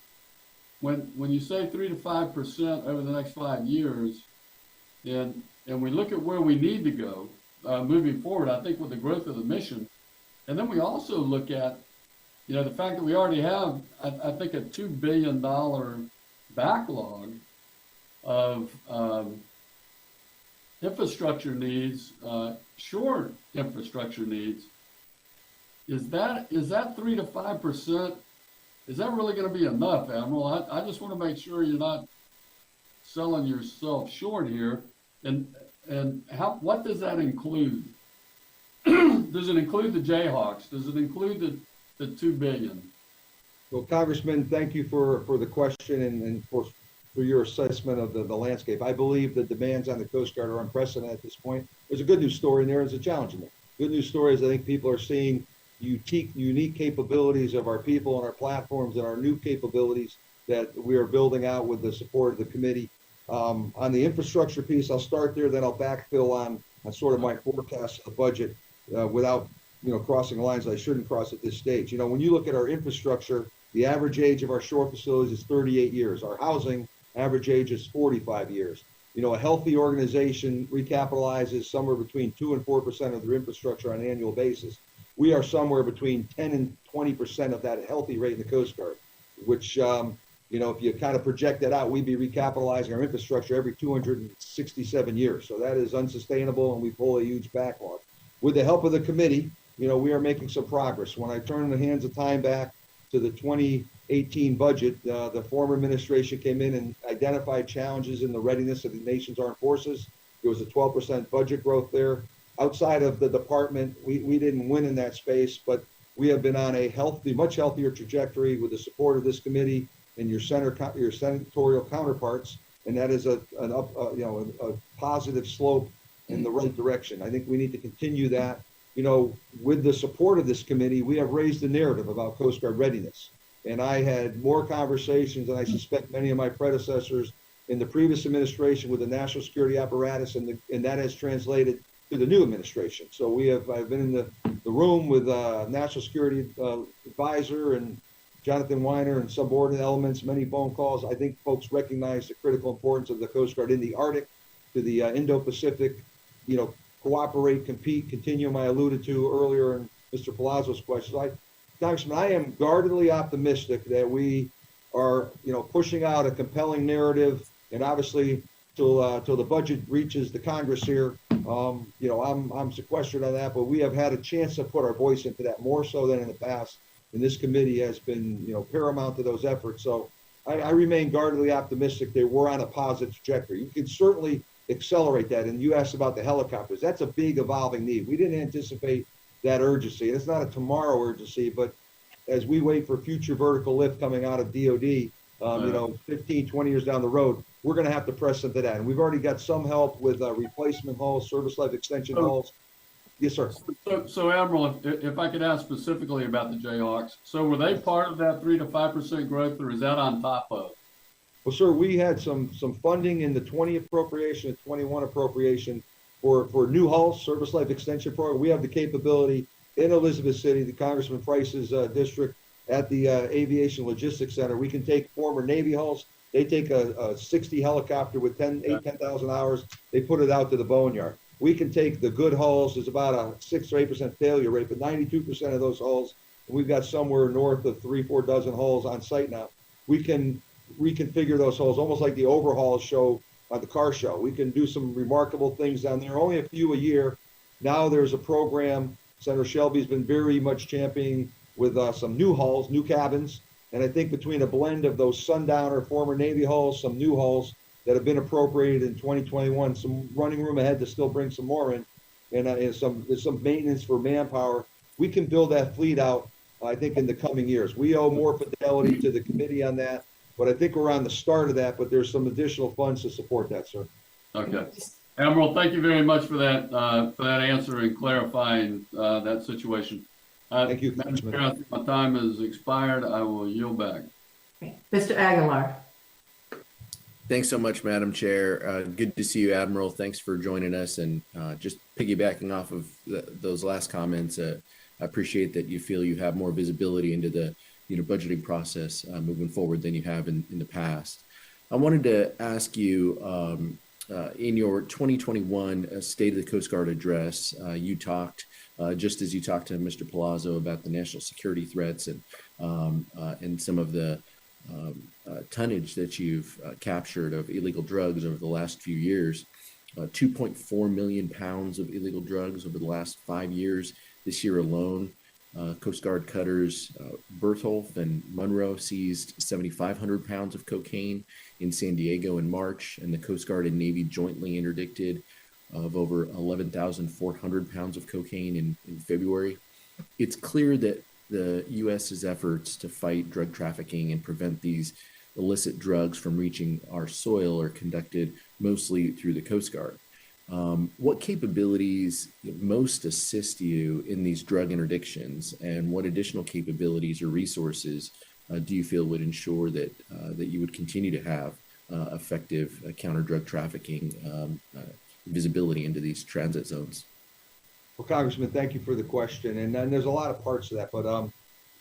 when you say 3 to 5% over the next 5 years, and we look at where we need to go moving forward, I think with the growth of the mission, and then we also look at, the fact that we already have, I think, a $2 billion backlog of infrastructure needs, shore infrastructure needs. Is that 3 to 5%? Is that really going to be enough, Admiral? I just want to make sure you're not selling yourself short here. And what does that include? Does it include the Jayhawks? Does it include the $2 billion? Well, Congressman, thank you for the question and for your assessment of the landscape. I believe the demands on the Coast Guard are unprecedented at this point. There's a good news story in there, there's a challenge in there. Good news story is I think people are seeing unique capabilities of our people and our platforms and our new capabilities that we are building out with the support of the committee. On the infrastructure piece, I'll start there, then I'll backfill on sort of my forecast of the budget without crossing lines I shouldn't cross at this stage. When you look at our infrastructure, the average age of our shore facilities is 38 years. Our housing average age is 45 years. A healthy organization recapitalizes somewhere between 2 and 4% of their infrastructure on an annual basis. We are somewhere between 10 and 20% of that healthy rate in the Coast Guard, which, if you kind of project that out, we'd be recapitalizing our infrastructure every 267 years. So that is unsustainable, and we pull a huge backlog. With the help of the committee, we are making some progress. When I turn the hands of time back to the 2018 budget, the former administration came in and identified challenges in the readiness of the nation's armed forces. There was a 12% budget growth there. Outside of the department, we didn't win in that space, but we have been on a much healthier trajectory with the support of this committee and your senatorial counterparts, and that is a positive slope in the right direction. I think we need to continue that. With the support of this committee, we have raised the narrative about Coast Guard readiness. And I had more conversations than I suspect many of my predecessors in the previous administration with the national security apparatus, and that has translated to the new administration. So I've been in the room with national security advisor and Jonathan Weiner and subordinate elements, many phone calls. I think folks recognize the critical importance of the Coast Guard in the Arctic, to the Indo-Pacific, cooperate, compete, continuum I alluded to earlier in Mr. Palazzo's questions. Congressman, I am guardedly optimistic that we are, pushing out a compelling narrative, and obviously till the budget reaches the Congress here, I'm sequestered on that, but we have had a chance to put our voice into that more so than in the past, and this committee has been, paramount to those efforts. So I remain guardedly optimistic that we're on a positive trajectory. You can certainly accelerate that, and you asked about the helicopters. That's a big evolving need. We didn't anticipate that urgency, and it's not a tomorrow urgency, but as we wait for future vertical lift coming out of DOD, 15, 20 years down the road, we're going to have to press into that. And we've already got some help with replacement hulls, service life extension hulls. Yes, sir. So Admiral, if I could ask specifically about the Jayhawks, so were they part of that 3 to 5% growth, or is that on top of? Well, sir, we had some funding in the 20 appropriation and 21 appropriation for new hulls, service life extension program. We have the capability in Elizabeth City, the Congressman Price's district, at the Aviation Logistics Center. We can take former Navy hulls. They take a 60 helicopter with 10,000 hours. They put it out to the boneyard. We can take the good hulls. There's about a 6 or 8% failure rate, but 92% of those hulls, and we've got somewhere north of 3-4 dozen hulls on site now. We can reconfigure those hulls almost like the overhauls show at the car show. We can do some remarkable things down there, only a few a year. Now there's a program Senator Shelby's been very much championing with some new hulls, new cabins. And I think between a blend of those Sundowner former Navy hulls, some new hulls that have been appropriated in 2021, some running room ahead to still bring some more in, and there's some maintenance for manpower, we can build that fleet out I think, in the coming years. We owe more fidelity to the committee on that, but I think we're on the start of that, but there's some additional funds to support that, sir. Okay. Admiral, thank you very much for that answer and clarifying that situation. Thank you, Madam Congressman. Chair, I think my time has expired. I will yield back. Mr. Aguilar. Thanks so much, Madam Chair. Good to see you, Admiral. Thanks for joining us. And just piggybacking off of those last comments, I appreciate that you feel you have more visibility into the budgeting process moving forward than you have in the past. I wanted to ask you, in your 2021 State of the Coast Guard address, you talked, just as you talked to Mr. Palazzo, about the national security threats and some of the tonnage that you've captured of illegal drugs over the last few years. 2.4 million pounds of illegal drugs over the last 5 years. This year alone, Coast Guard cutters Bertholf and Monroe seized 7,500 pounds of cocaine in San Diego in March, and the Coast Guard and Navy jointly interdicted of over 11,400 pounds of cocaine in February. It's clear that the U.S.'s efforts to fight drug trafficking and prevent these illicit drugs from reaching our soil are conducted mostly through the Coast Guard. What capabilities most assist you in these drug interdictions, and what additional capabilities or resources do you feel would ensure that you would continue to have effective counter-drug trafficking visibility into these transit zones? Well, Congressman, thank you for the question. And then there's a lot of parts to that, but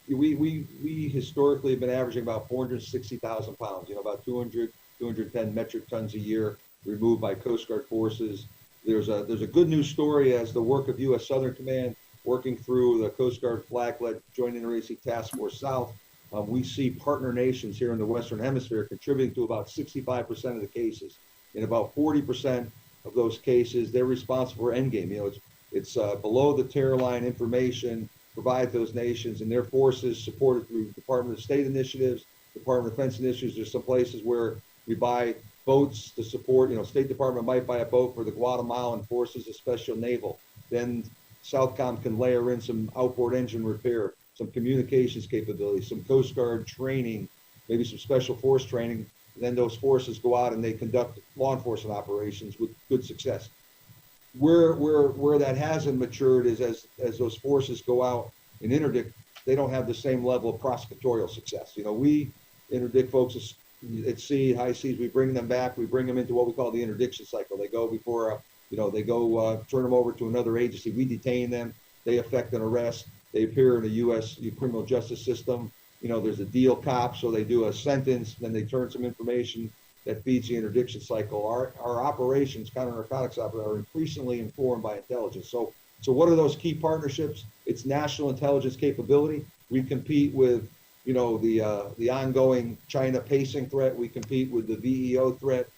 we historically have been averaging about 460,000 pounds, about 210 metric tons a year removed by Coast Guard forces. There's a good news story as the work of U.S. Southern Command working through the Coast Guard flag-led Joint Interagency Task Force South. We see partner nations here in the Western Hemisphere contributing to about 65% of the cases. In about 40% of those cases, they're responsible for endgame. It's below the tear line information, provide those nations and their forces supported through Department of State initiatives, Department of Defense initiatives. There's some places where we buy boats to support, State Department might buy a boat for the Guatemalan forces, a special naval. Then Southcom can layer in some outboard engine repair, some communications capabilities, some Coast Guard training, maybe some special force training. And then those forces go out and they conduct law enforcement operations with good success. Where that hasn't matured is as those forces go out and interdict, they don't have the same level of prosecutorial success. We interdict folks at sea, high seas, we bring them back, we bring them into what we call the interdiction cycle. They go before, turn them over to another agency. We detain them, they effect an arrest, they appear in the U.S. criminal justice system. There's a deal cop, so they do a sentence, then they turn some information that feeds the interdiction cycle. Our operations, counter-narcotics operations, are increasingly informed by intelligence. So what are those key partnerships? It's national intelligence capability. We compete with, the ongoing China pacing threat. We compete with the VEO threat.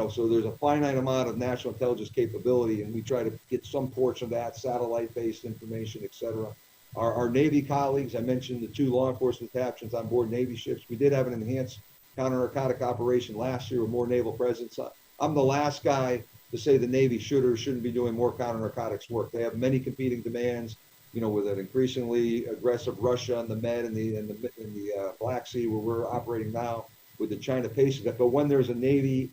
So there's a finite amount of national intelligence capability, and we try to get some portion of that, satellite-based information, et cetera. Our Navy colleagues, I mentioned the 2 law enforcement detachments on board Navy ships. We did have an enhanced counter-narcotic operation last year with more naval presence. I'm the last guy to say the Navy should or shouldn't be doing more counter-narcotics work. They have many competing demands, with an increasingly aggressive Russia on the Med and the Black Sea, where we're operating now with the China pacing. But when there's a Navy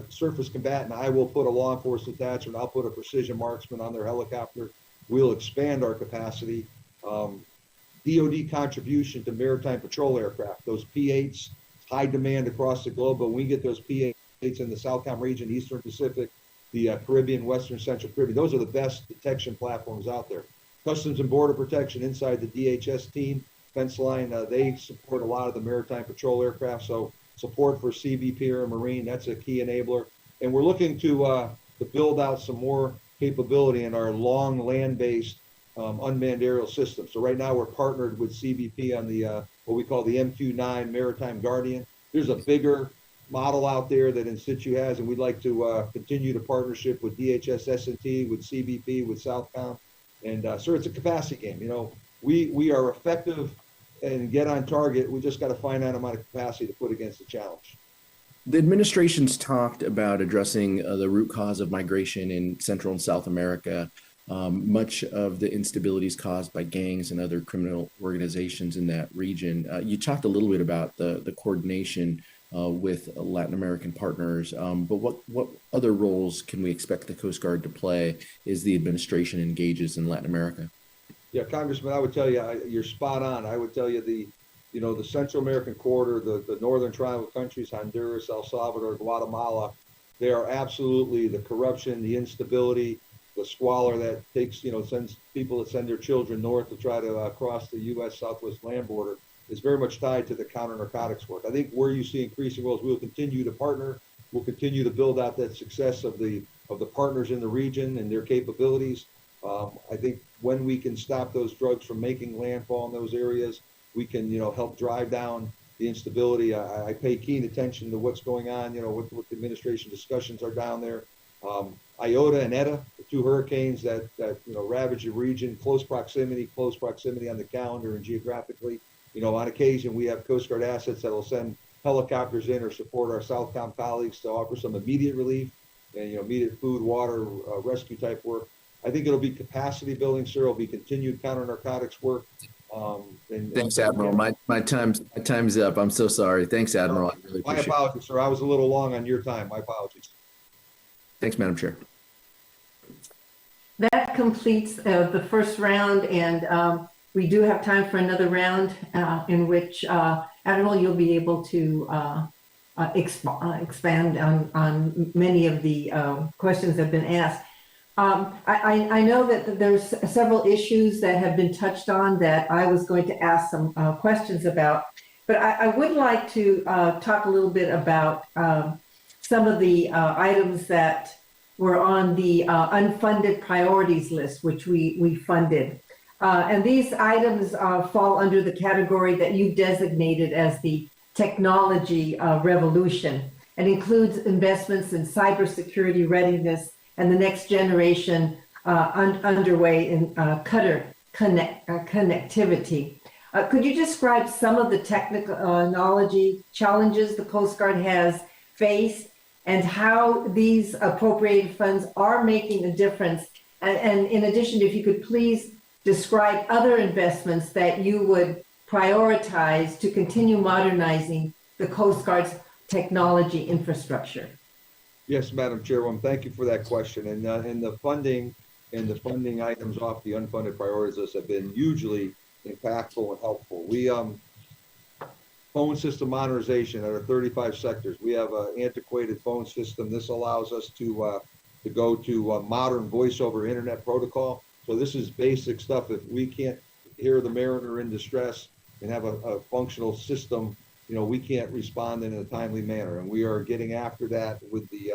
surface combatant, I will put a law enforcement detachment, I'll put a precision marksman on their helicopter. We'll expand our capacity. DoD contribution to maritime patrol aircraft, those P-8s, high demand across the globe, but when we get those P-8s in the Southcom region, Eastern Pacific, the Caribbean, Western Central Caribbean, those are the best detection platforms out there. Customs and Border Protection inside the DHS team, fence line, they support a lot of the maritime patrol aircraft, so support for CBP or Marine, that's a key enabler. And we're looking to build out some more capability in our long land-based unmanned aerial systems. So right now we're partnered with CBP on the what we call the MQ-9 Maritime Guardian. There's a bigger model out there that In Situ has, and we'd like to continue to partnership with DHS S&T, with CBP, with Southcom. And sir, it's a capacity game. We are effective and get on target. We just got to find out amount of capacity to put against the challenge. The administration's talked about addressing the root cause of migration in Central and South America. Much of the instability is caused by gangs and other criminal organizations in that region. You talked a little bit about the coordination with Latin American partners, but what other roles can we expect the Coast Guard to play as the administration engages in Latin America? Yeah, Congressman, I would tell you, you're spot on. I would tell you the Central American corridor, the northern triangle countries, Honduras, El Salvador, Guatemala, they are absolutely the corruption, the instability, the squalor that takes, sends people that send their children north to try to cross the U.S. Southwest land border is very much tied to the counter-narcotics work. I think where you see increasing roles, we'll continue to partner. We'll continue to build out that success of the partners in the region and their capabilities. I think when we can stop those drugs from making landfall in those areas, we can, help drive down the instability. I pay keen attention to what's going on, what the administration discussions are down there. Iota and Eta, the two hurricanes that ravage the region, close proximity on the calendar and geographically. On occasion, we have Coast Guard assets that will send helicopters in or support our Southcom colleagues to offer some immediate relief and, immediate food, water, rescue type work. I think it'll be capacity building, sir. It'll be continued counter-narcotics work. Thanks, Admiral. My time's up. I'm so sorry. Thanks, Admiral. I really my appreciate apologies, sir. I was a little long on your time. My apologies. Thanks, Madam Chair. That completes the first round, and we do have time for another round in which, Admiral, you'll be able to expand on many of the questions that have been asked. I know that there's several issues that have been touched on that I was going to ask some questions about, but I would like to talk a little bit about some of the items that were on the unfunded priorities list, which we funded. And these items fall under the category that you designated as the technology revolution, and includes investments in cybersecurity readiness and the next generation underway in connectivity. Could you describe some of the technology challenges the Coast Guard has faced and how these appropriated funds are making a difference? And in addition, if you could please describe other investments that you would prioritize to continue modernizing the Coast Guard's technology infrastructure. Yes, Madam Chairwoman, thank you for that question. And the funding items off the unfunded priorities list have been hugely impactful and helpful. We phone system modernization at our 35 sectors. We have an antiquated phone system. This allows us to go to modern voice over internet protocol. So this is basic stuff. If we can't hear the mariner in distress and have a functional system, we can't respond in a timely manner. And we are getting after that with the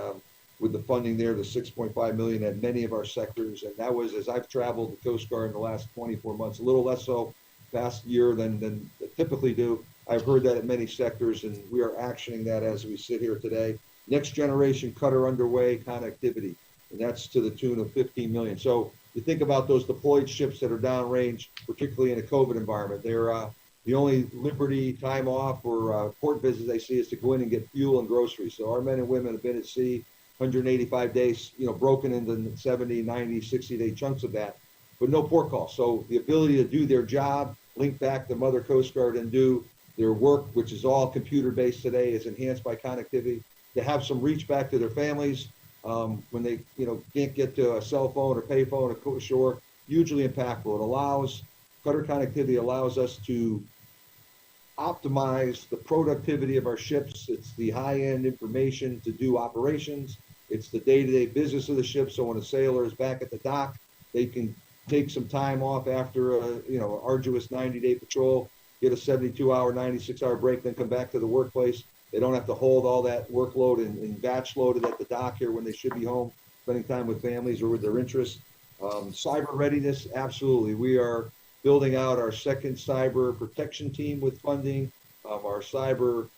funding there, the $6.5 million at many of our sectors. And that was, as I've traveled the Coast Guard in the last 24 months, a little less so past year than typically do. I've heard that at many sectors, and we are actioning that as we sit here today. Next generation cutter underway connectivity, and that's to the tune of $15 million. So you think about those deployed ships that are downrange, particularly in a COVID environment. They're the only liberty, time off, or port visits they see is to go in and get fuel and groceries. So our men and women have been at sea 185 days, broken into 70, 90, 60-day chunks of that, but no port call. So the ability to do their job, link back to Mother Coast Guard and do their work, which is all computer-based today, is enhanced by connectivity. To have some reach back to their families when they, can't get to a cell phone or pay phone or ashore, hugely impactful. It allows, cutter connectivity allows us to optimize the productivity of our ships. It's the high-end information to do operations. It's the day-to-day business of the ship. So when a sailor is back at the dock, they can take some time off after a, arduous 90-day patrol, get a 72-hour, 96-hour break, then come back to the workplace. They don't have to hold all that workload and batch loaded at the dock here when they should be home, spending time with families or with their interests. Cyber readiness, absolutely. We are building out our second cyber protection team with funding, our cyber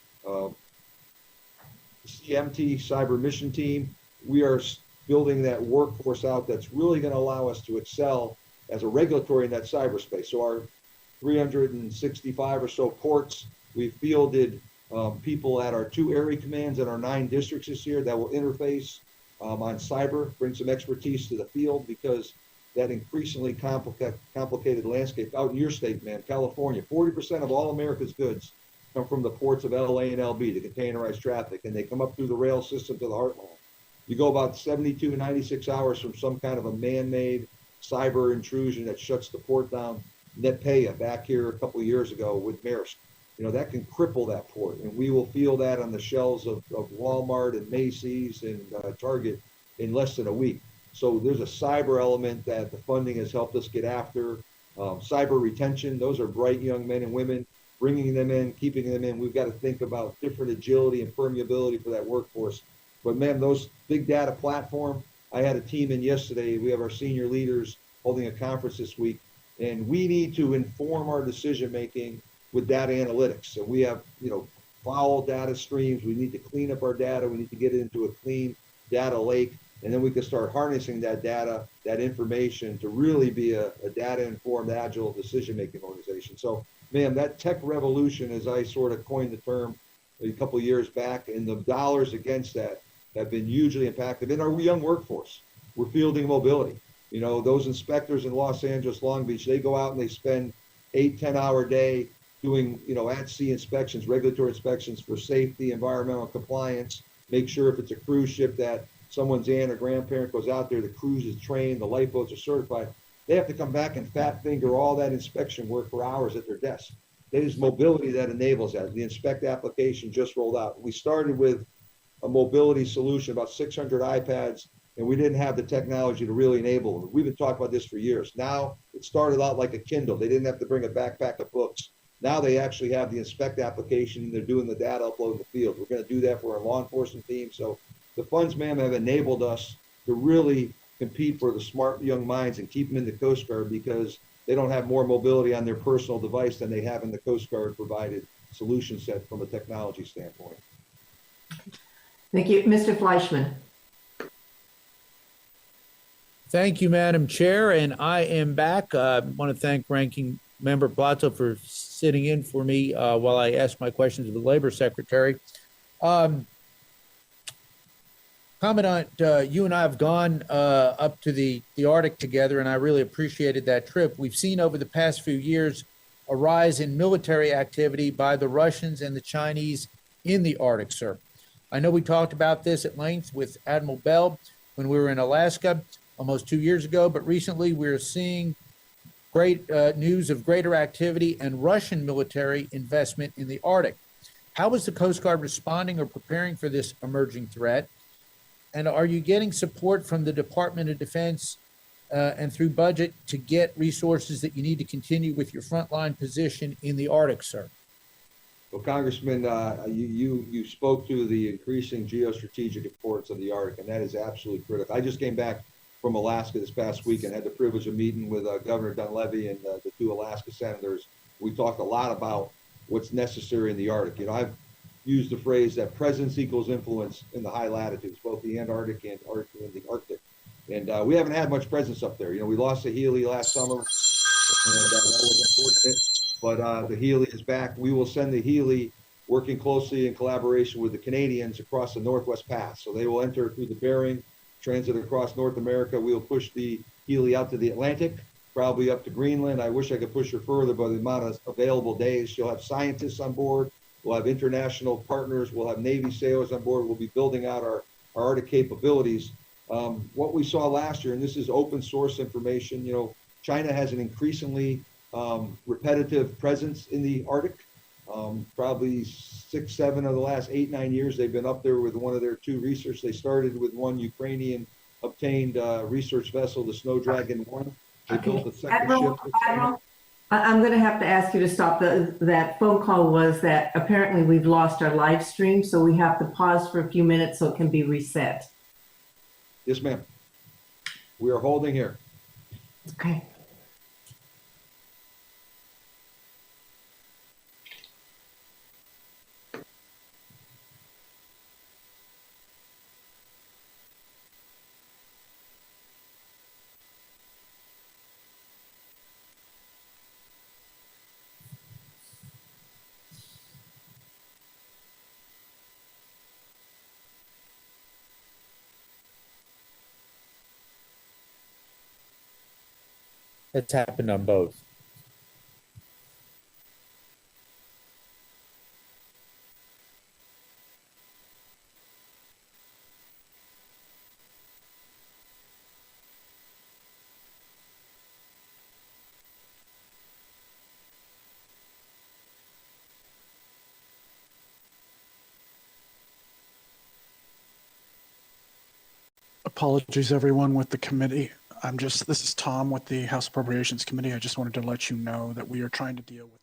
CMT, cyber mission team. We are building that workforce out that's really going to allow us to excel as a regulatory in that cyberspace. So our 365 or so ports, we fielded people at our 2 area commands and our 9 districts this year that will interface on cyber, bring some expertise to the field, because that increasingly complicated landscape out in your state, man, California. 40% of all America's goods come from the ports of LA and LB, the containerized traffic, and they come up through the rail system to the heartland. You go about 72 to 96 hours from some kind of a man-made cyber intrusion that shuts the port down. NetPaya back here a couple of years ago with Maersk, that can cripple that port, and we will feel that on the shelves of Walmart and Macy's and Target in less than a week. So there's a cyber element that the funding has helped us get after. Cyber retention, those are bright young men and women. Bringing them in, keeping them in, we've got to think about different agility and permeability for that workforce. But man, those big data platform, I had a team in yesterday. We have our senior leaders holding a conference this week, and we need to inform our decision-making with data analytics. And we have, foul data streams. We need to clean up our data. We need to get it into a clean data lake. And then we can start harnessing that data, that information to really be a data-informed, agile decision-making organization. So, man, that tech revolution, as I sort of coined the term a couple of years back, and the dollars against that have been hugely impacted in our young workforce. We're fielding mobility. Those inspectors in Los Angeles, Long Beach, they go out and they spend 8-10-hour day doing, at-sea inspections, regulatory inspections for safety, environmental compliance, make sure if it's a cruise ship that someone's aunt or grandparent goes out there, the cruise is trained, the lifeboats are certified. They have to come back and fat finger all that inspection work for hours at their desk. There's mobility that enables that. The Inspect application just rolled out. We started with a mobility solution, about 600 iPads, and we didn't have the technology to really enable them. We've been talking about this for years. Now, it started out like a Kindle. They didn't have to bring a backpack of books. Now they actually have the Inspect application, and they're doing the data upload in the field. We're going to do that for our law enforcement team. So the funds, ma'am, have enabled us to really compete for the smart young minds and keep them in the Coast Guard, because they don't have more mobility on their personal device than they have in the Coast Guard provided solution set from a technology standpoint. Thank you. Mr. Fleischman. Thank you, Madam Chair, and I am back. I want to thank Ranking Member Plato for sitting in for me while I ask my questions of the Labor Secretary. Commandant, you and I have gone up to the Arctic together, and I really appreciated that trip. We've seen over the past few years a rise in military activity by the Russians and the Chinese in the Arctic, sir. I know we talked about this at length with Admiral Bell when we were in Alaska almost 2 years ago, but recently we're seeing great news of greater activity and Russian military investment in the Arctic. How is the Coast Guard responding or preparing for this emerging threat? And are you getting support from the Department of Defense and through budget to get resources that you need to continue with your frontline position in the Arctic, sir? Well, Congressman, you spoke to the increasing geostrategic importance of the Arctic, and that is absolutely critical. I just came back from Alaska this past week and had the privilege of meeting with Governor Dunleavy and the two Alaska senators. We talked a lot about what's necessary in the Arctic. I've used the phrase that presence equals influence in the high latitudes, both the Antarctic and the Arctic. And we haven't had much presence up there. We lost the Healy last summer, and that was unfortunate. But the Healy is back. We will send the Healy, working closely in collaboration with the Canadians, across the Northwest Pass. So they will enter through the Bering, transit across North America. We'll push the Healy out to the Atlantic, probably up to Greenland. I wish I could push her further by the amount of available days. She'll have scientists on board. We'll have international partners. We'll have Navy sailors on board. We'll be building out our Arctic capabilities. What we saw last year, and this is open source information, China has an increasingly repetitive presence in the Arctic. Probably 6, 7 of the last 8, 9 years, they've been up there with one of their 2 research. They started with one Ukrainian obtained research vessel, the Snow Dragon 1. They built a second ship. Admiral, I'm going to have to ask you to stop. That phone call was that apparently we've lost our live stream, so we have to pause for a few minutes so it can be reset. Yes, ma'am. We are holding here. Okay. It's happened on both. Apologies, everyone with the committee. This is Tom with the House Appropriations Committee. I just wanted to let you know that we are trying to deal with.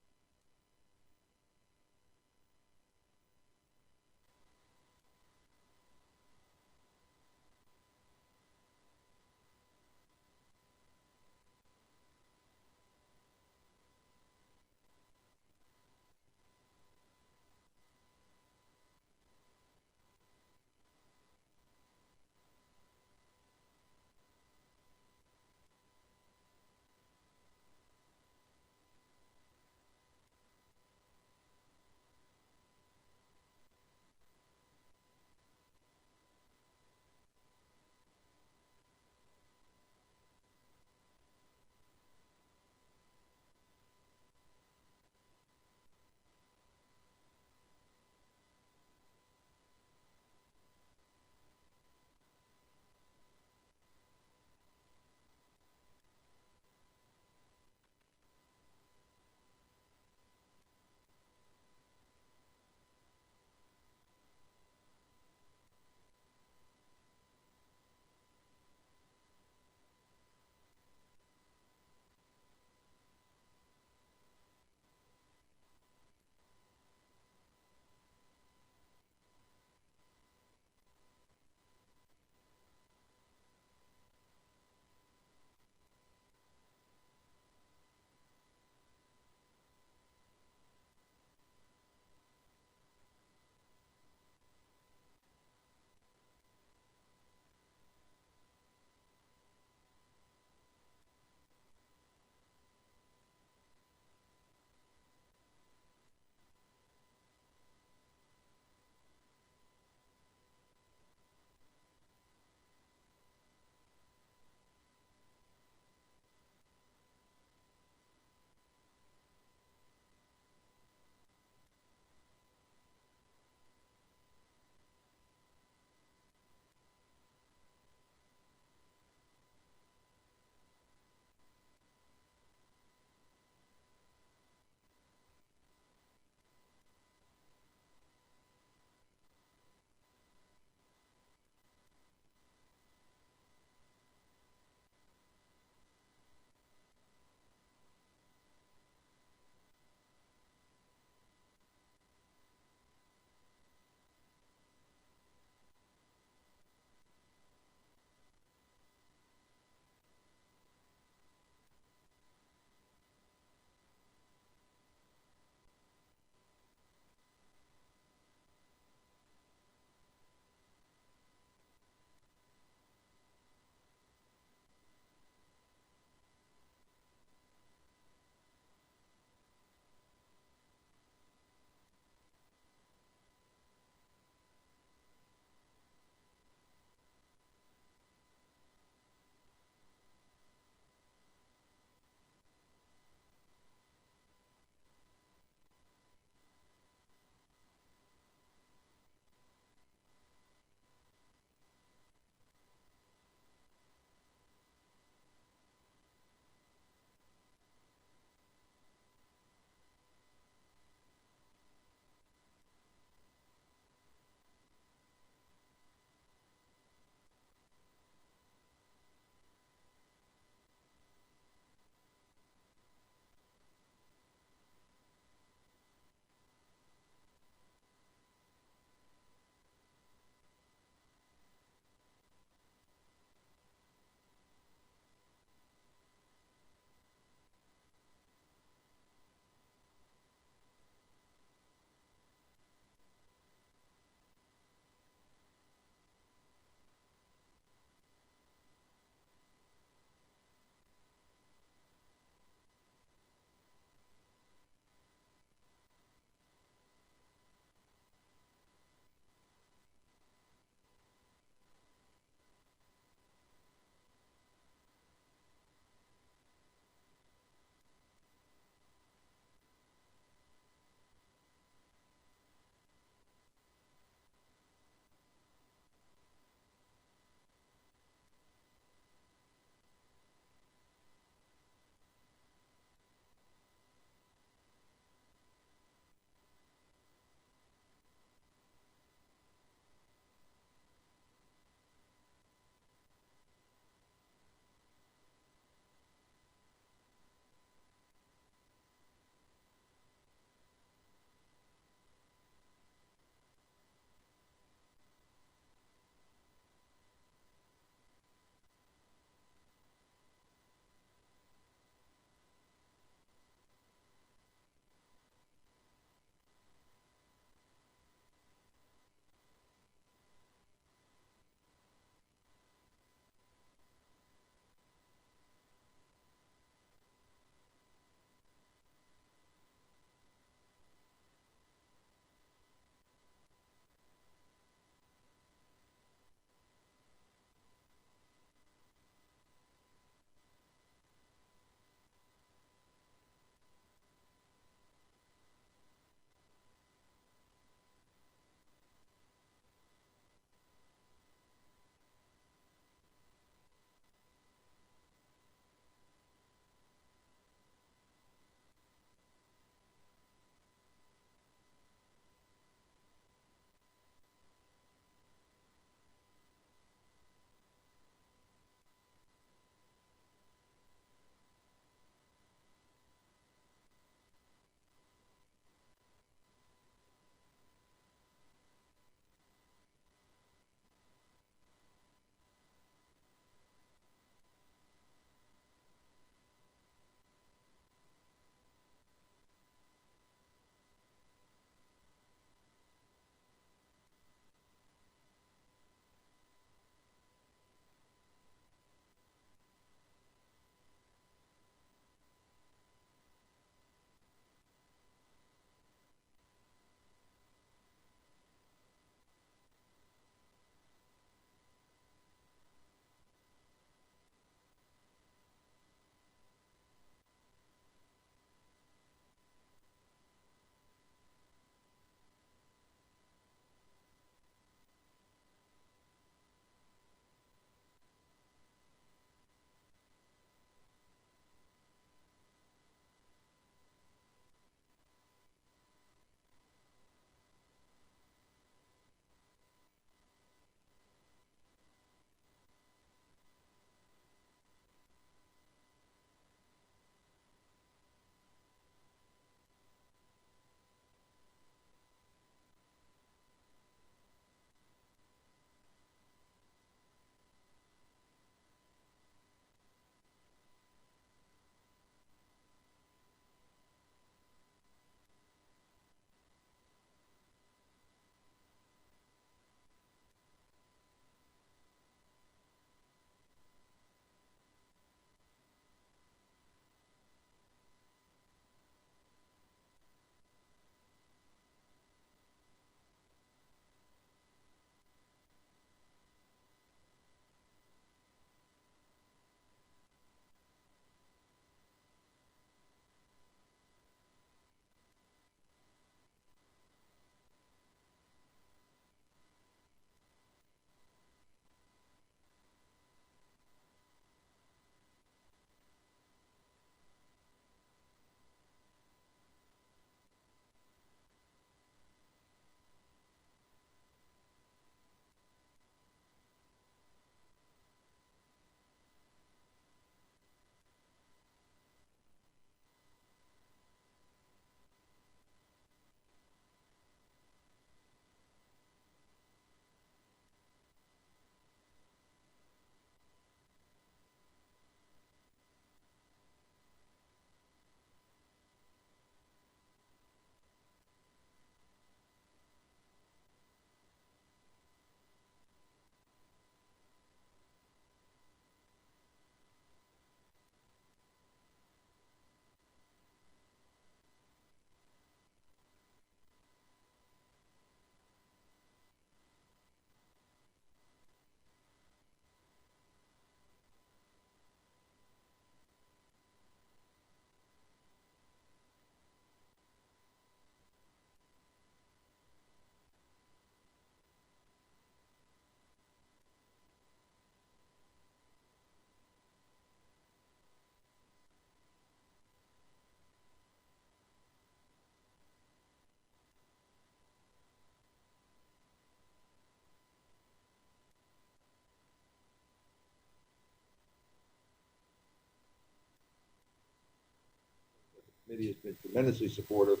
Subcommittee has been tremendously supportive.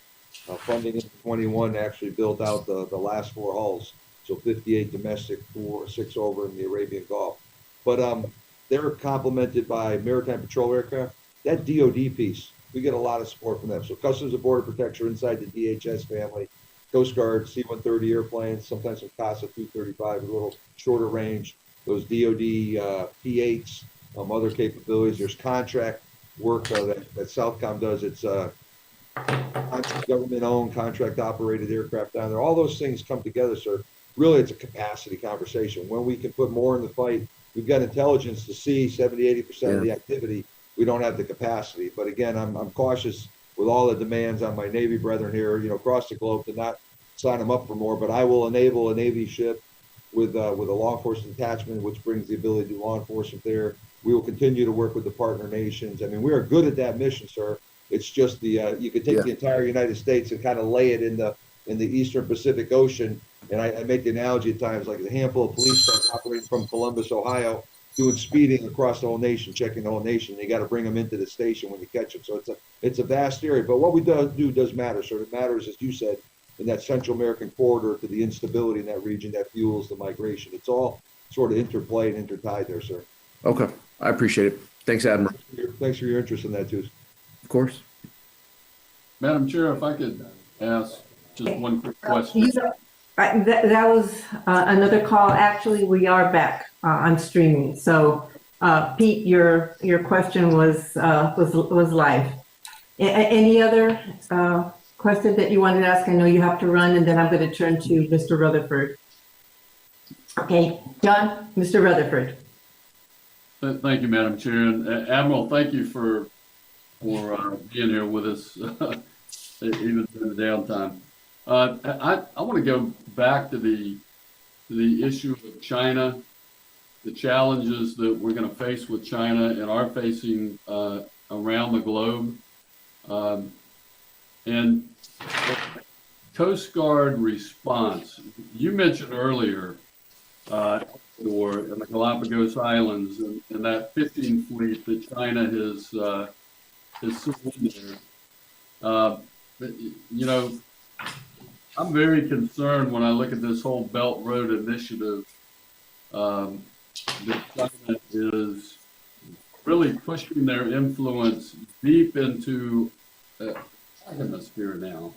Funding in 21 actually built out the last 4 hulls. So 58 domestic, 6 over in the Arabian Gulf. But they're complemented by maritime patrol aircraft. That DoD piece, we get a lot of support from them. So Customs and Border Protection inside the DHS family, Coast Guard C-130 airplanes, sometimes some CASA 235, a little shorter range. Those DoD P-8s, other capabilities. There's contract work that Southcom does. It's government-owned, contract-operated aircraft down there. All those things come together, sir. Really, it's a capacity conversation. When we can put more in the fight, we've got intelligence to see 70, 80% of the activity. We don't have the capacity. But again, I'm cautious with all the demands on my Navy brethren here, across the globe to not sign them up for more. But I will enable a Navy ship with a law enforcement attachment, which brings the ability to do law enforcement there. We will continue to work with the partner nations. I mean, we are good at that mission, sir. It's just you could take the entire United States and kind of lay it in the Eastern Pacific Ocean. And I make the analogy at times like a handful of police cars operating from Columbus, Ohio, doing speeding across the whole nation, checking the whole nation. You got to bring them into the station when you catch them. So it's a vast area. But what we do does matter, sir. It matters, as you said, in that Central American corridor to the instability in that region that fuels the migration. It's all sort of interplayed and intertied there, sir. Okay. I appreciate it. Thanks, Admiral. Thanks for your interest in that, too. Of course. Madam Chair, if I could ask just one quick question. That was another call. Actually, we are back on streaming. So, Pete, your question was live. Any other question that you wanted to ask? I know you have to run, and then I'm going to turn to Mr. Rutherford. Okay, John, Mr. Rutherford. Thank you, Madam Chair. And Admiral, thank you for being here with us, even during the downtime. I want to go back to the issue of China, the challenges that we're going to face with China and are facing around the globe. And Coast Guard response. You mentioned earlier or in the Galapagos Islands and that 15 fleet that China has sent in there. I'm very concerned when I look at this whole Belt Road Initiative that China is really pushing their influence deep into the hemisphere now.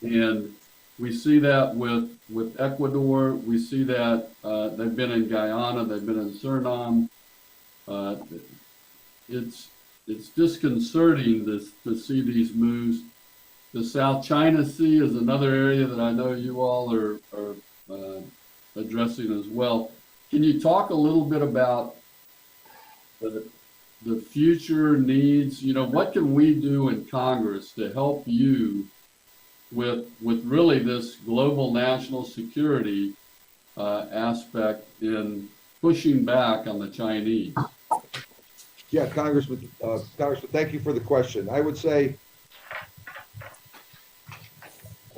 And we see that with Ecuador. We see that they've been in Guyana, they've been in Suriname. It's disconcerting to see these moves. The South China Sea is another area that I know you all are addressing as well. Can you talk a little bit about the future needs? What can we do in Congress to help you with really this global national security aspect in pushing back on the Chinese? Yeah, Congressman, thank you for the question. I would say,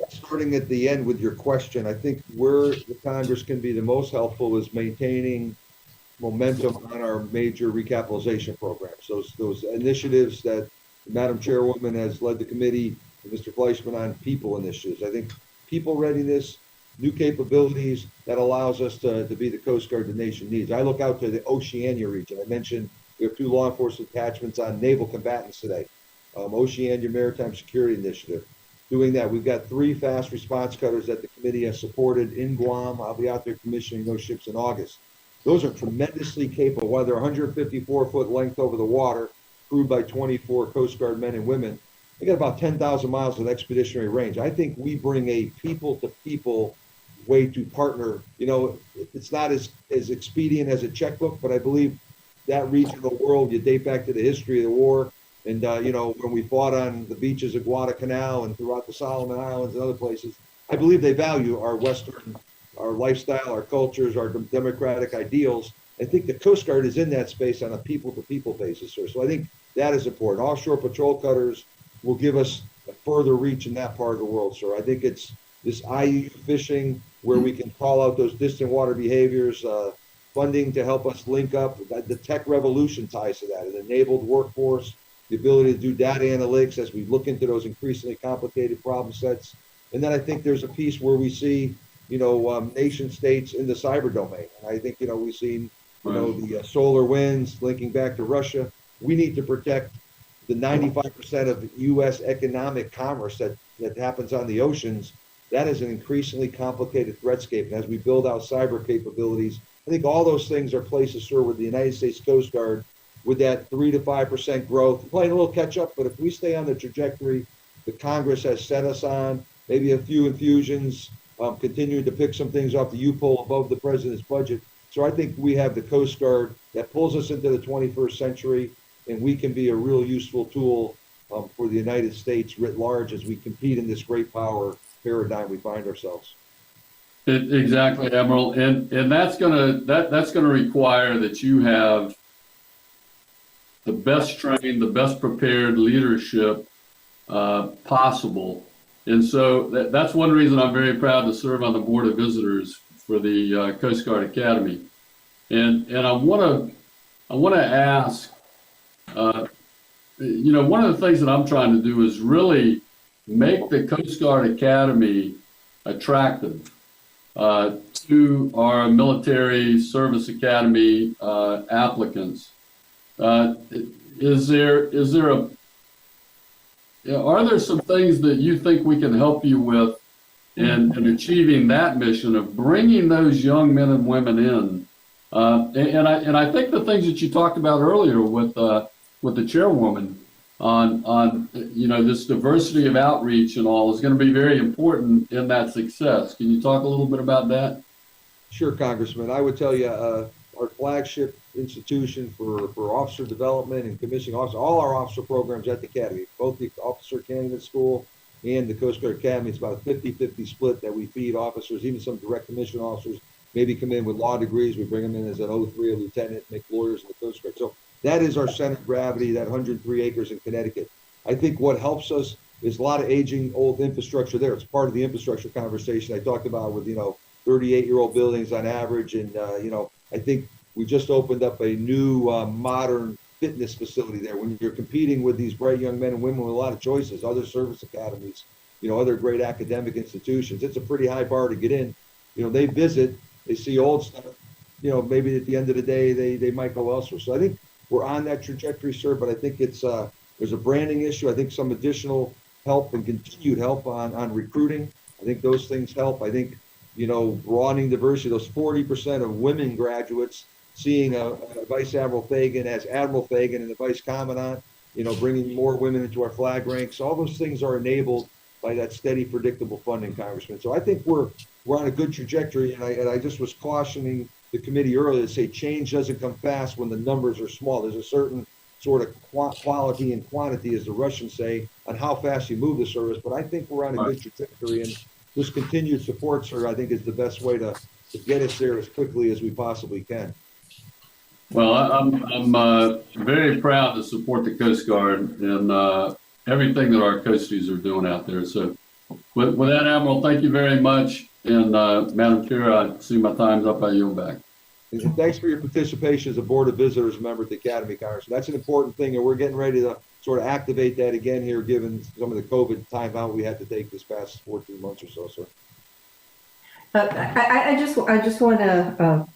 starting at the end with your question, I think where the Congress can be the most helpful is maintaining momentum on our major recapitalization programs. Those initiatives that Madam Chairwoman has led the committee, and Mr. Fleischman, on people initiatives. I think people readiness, new capabilities that allows us to be the Coast Guard the nation needs. I look out to the Oceania region. I mentioned we have 2 law enforcement attachments on naval combatants today. Oceania Maritime Security Initiative. Doing that, we've got 3 fast response cutters that the committee has supported in Guam. I'll be out there commissioning those ships in August. Those are tremendously capable, whether they're 154-foot length over the water, crewed by 24 Coast Guard men and women. They got about 10,000 miles of expeditionary range. I think we bring a people-to-people way to partner. It's not as expedient as a checkbook, but I believe that region of the world, you date back to the history of the war. And, when we fought on the beaches of Guadalcanal and throughout the Solomon Islands and other places, I believe they value our Western, our lifestyle, our cultures, our democratic ideals. I think the Coast Guard is in that space on a people-to-people basis, sir. So I think that is important. Offshore patrol cutters will give us a further reach in that part of the world, sir. I think it's this IUU fishing where we can call out those distant water behaviors, funding to help us link up. The tech revolution ties to that, an enabled workforce, the ability to do data analytics as we look into those increasingly complicated problem sets. And then I think there's a piece where we see, nation states in the cyber domain. And I think, we've seen, the solar winds linking back to Russia. We need to protect the 95% of U.S. economic commerce that happens on the oceans. That is an increasingly complicated threatscape. And as we build out cyber capabilities, I think all those things are places, sir, with the United States Coast Guard, with that 3 to 5% growth, playing a little catch up. But if we stay on the trajectory the Congress has set us on, maybe a few infusions, continuing to pick some things off the U-Poll above the president's budget. So I think we have the Coast Guard that pulls us into the 21st century, and we can be a real useful tool for the United States writ large as we compete in this great power paradigm we find ourselves. Exactly, Admiral, and that's gonna require that you have the best trained, the best prepared leadership possible. And so that's one reason I'm very proud to serve on the Board of Visitors for the Coast Guard Academy. And I want to ask, one of the things that I'm trying to do is really make the Coast Guard Academy attractive to our military service academy applicants. Are there some things that you think we can help you with in achieving that mission of bringing those young men and women in? And I think the things that you talked about earlier with the chairwoman on this diversity of outreach and all is going to be very important in that success. Can you talk a little bit about that? Sure, Congressman. I would tell you our flagship institution for officer development and commissioning officers, all our officer programs at the Academy, both the Officer Candidate School and the Coast Guard Academy, it's about a 50-50 split that we feed officers, even some direct commission officers maybe come in with law degrees. We bring them in as an 03, a lieutenant, make lawyers in the Coast Guard. So that is our center of gravity, that 103 acres in Connecticut. I think what helps us is a lot of aging old infrastructure there. It's part of the infrastructure conversation I talked about with, 38-year-old buildings on average. And, I think we just opened up a new modern fitness facility there. When you're competing with these bright young men and women with a lot of choices, other service academies, other great academic institutions, it's a pretty high bar to get in. They visit, they see old stuff, maybe at the end of the day, they might go elsewhere. So I think we're on that trajectory, sir, but I think it's there's a branding issue. I think some additional help and continued help on recruiting. I think those things help. I think, broadening diversity, those 40% of women graduates, seeing a Vice Admiral Fagan as Admiral Fagan and the Vice Commandant, bringing more women into our flag ranks. All those things are enabled by that steady, predictable funding, Congressman. So I think we're on a good trajectory. And I just was cautioning the committee earlier to say change doesn't come fast when the numbers are small. There's a certain sort of quality and quantity, as the Russians say, on how fast you move the service. But I think we're on a good trajectory, and this continued support, sir, I think is the best way to get us there as quickly as we possibly can. Well, I'm very proud to support the Coast Guard and everything that our coasties are doing out there. So with that, Admiral, thank you very much. And Madam Chair, I see my time's up. I yield back. And thanks for your participation as a Board of Visitors member at the Academy, Congressman. That's an important thing, and we're getting ready to sort of activate that again here, given some of the COVID time out we had to take this past 14 months or so, sir. I just want to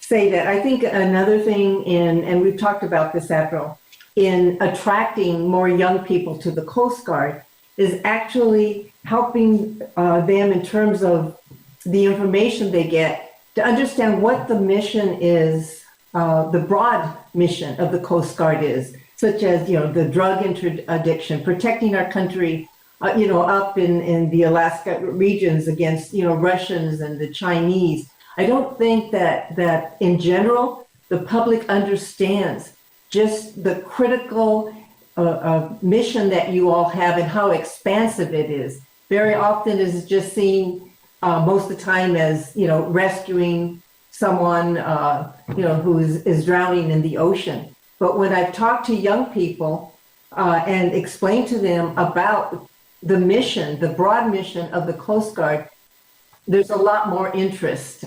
say that I think another thing and we've talked about this, Admiral, in attracting more young people to the Coast Guard is actually helping them in terms of the information they get to understand what the mission is, the broad mission of the Coast Guard is, such as, the drug interdiction, protecting our country, up in the Alaska regions against, Russians and the Chinese. I don't think that in general, the public understands just the critical mission that you all have and how expansive it is. Very often is just seen most of the time as, rescuing someone, who is drowning in the ocean. But when I've talked to young people and explained to them about the mission, the broad mission of the Coast Guard, there's a lot more interest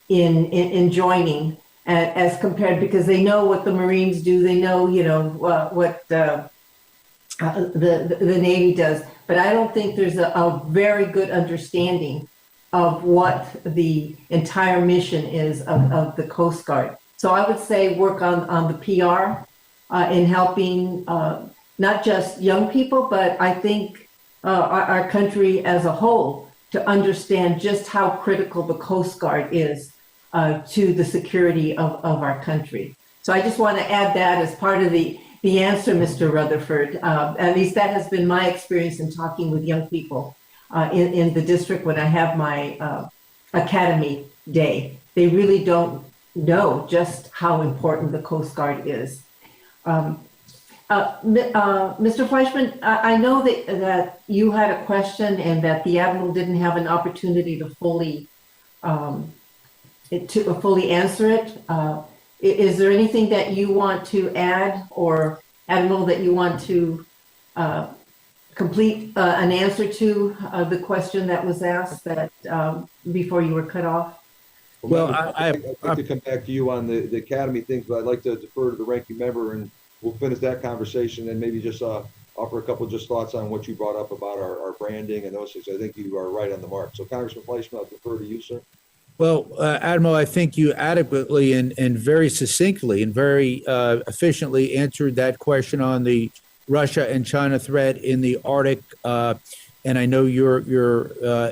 in joining as compared, because they know what the Marines do. They know, what the Navy does, but I don't think there's a very good understanding of what the entire mission is of the Coast Guard. So I would say work on the PR in helping not just young people, but I think our country as a whole to understand just how critical the Coast Guard is to the security of our country. So I just want to add that as part of the answer, Mr. Rutherford. At least that has been my experience in talking with young people in the district when I have my academy day. They really don't know just how important the Coast Guard is. Mr. Fleischman, I know that you had a question and that the Admiral didn't have an opportunity to fully answer it. Is there anything that you want to add, or Admiral, that you want to complete an answer to the question that was asked that before you were cut off? Well, I'd like to come back to you on the academy things, but I'd like to defer to the ranking member, and we'll finish that conversation and maybe just offer a couple just thoughts on what you brought up about our branding and those things. I think you are right on the mark. So Congressman Fleischman, I'll defer to you, sir. Well, Admiral, I think you adequately and very succinctly and very efficiently answered that question on the Russia and China threat in the Arctic, and I know you're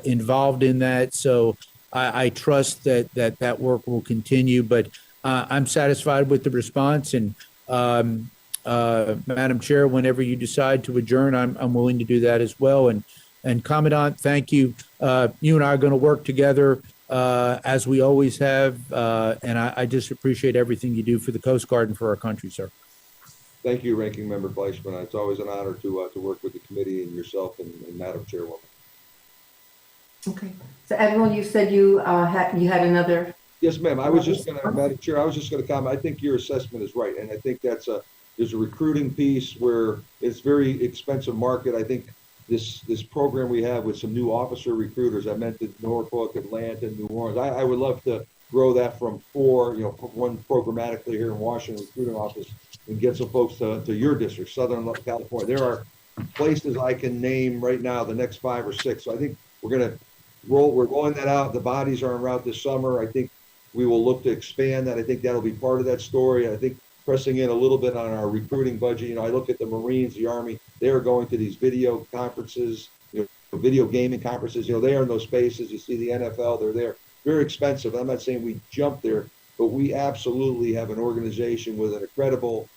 involved in that. So I trust that work will continue. But I'm satisfied with the response, and Madam Chair, whenever you decide to adjourn, I'm willing to do that as well. And Commandant, thank you. You and I are going to work together as we always have, and I just appreciate everything you do for the Coast Guard and for our country, sir. Thank you, Ranking Member Fleischman. It's always an honor to work with the committee and yourself and Madam Chairwoman. Okay. So Admiral, you said you had another. Yes, ma'am. I was just going to, Madam Chair, I was just going to comment. I think your assessment is right, and I think there's a recruiting piece where it's very expensive market. I think this program we have with some new officer recruiters, I mentioned Norfolk, Atlanta, New Orleans. I would love to grow that from 4, one programmatically here in Washington recruiting office, and get some folks to your district, Southern California. There are places I can name right now, the next 5 or 6. So I think we're rolling that out. The bodies are en route this summer. I think we will look to expand that. I think that'll be part of that story. I think pressing in a little bit on our recruiting budget. I look at the Marines, the Army, they are going to these video conferences, video gaming conferences. They are in those spaces. You see the NFL, they're there. Very expensive. I'm not saying we jump there, but we absolutely have an organization with an incredible,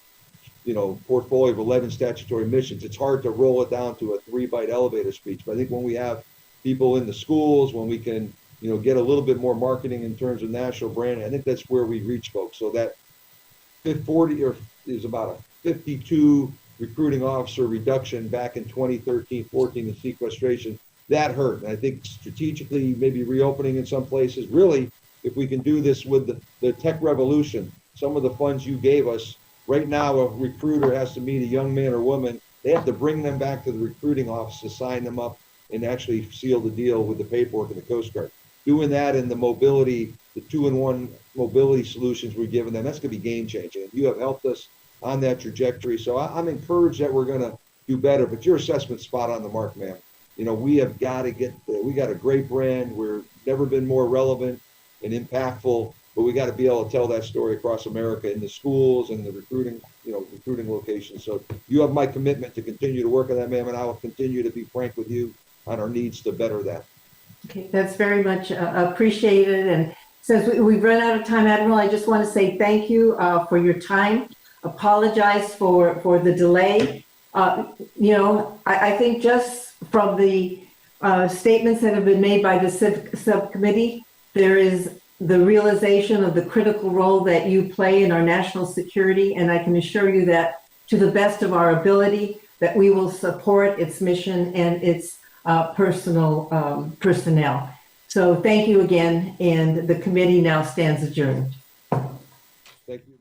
portfolio of 11 statutory missions. It's hard to roll it down to a 3-byte elevator speech. But I think when we have people in the schools, when we can, get a little bit more marketing in terms of national branding, I think that's where we reach folks. So that 40 is about a 52 recruiting officer reduction back in 2013-14 in sequestration. That hurt. And I think strategically, maybe reopening in some places, really, if we can do this with the tech revolution, some of the funds you gave us, right now a recruiter has to meet a young man or woman. They have to bring them back to the recruiting office to sign them up and actually seal the deal with the paperwork in the Coast Guard. Doing that in the mobility, the 2-in-1 mobility solutions we're giving them, that's going to be game changing. You have helped us on that trajectory. So I'm encouraged that we're going to do better, but your assessment's spot on the mark, ma'am. We have got to we got a great brand. We're never been more relevant and impactful, but we got to be able to tell that story across America in the schools and the recruiting locations. So you have my commitment to continue to work on that, ma'am, and I will continue to be frank with you on our needs to better that. Okay, that's very much appreciated. And since we've run out of time, Admiral, I just want to say thank you for your time. Apologize for the delay. I think just from the statements that have been made by the subcommittee, there is the realization of the critical role that you play in our national security. And I can assure you that to the best of our ability, that we will support its mission and its personnel. So thank you again, and the committee now stands adjourned. Thank you.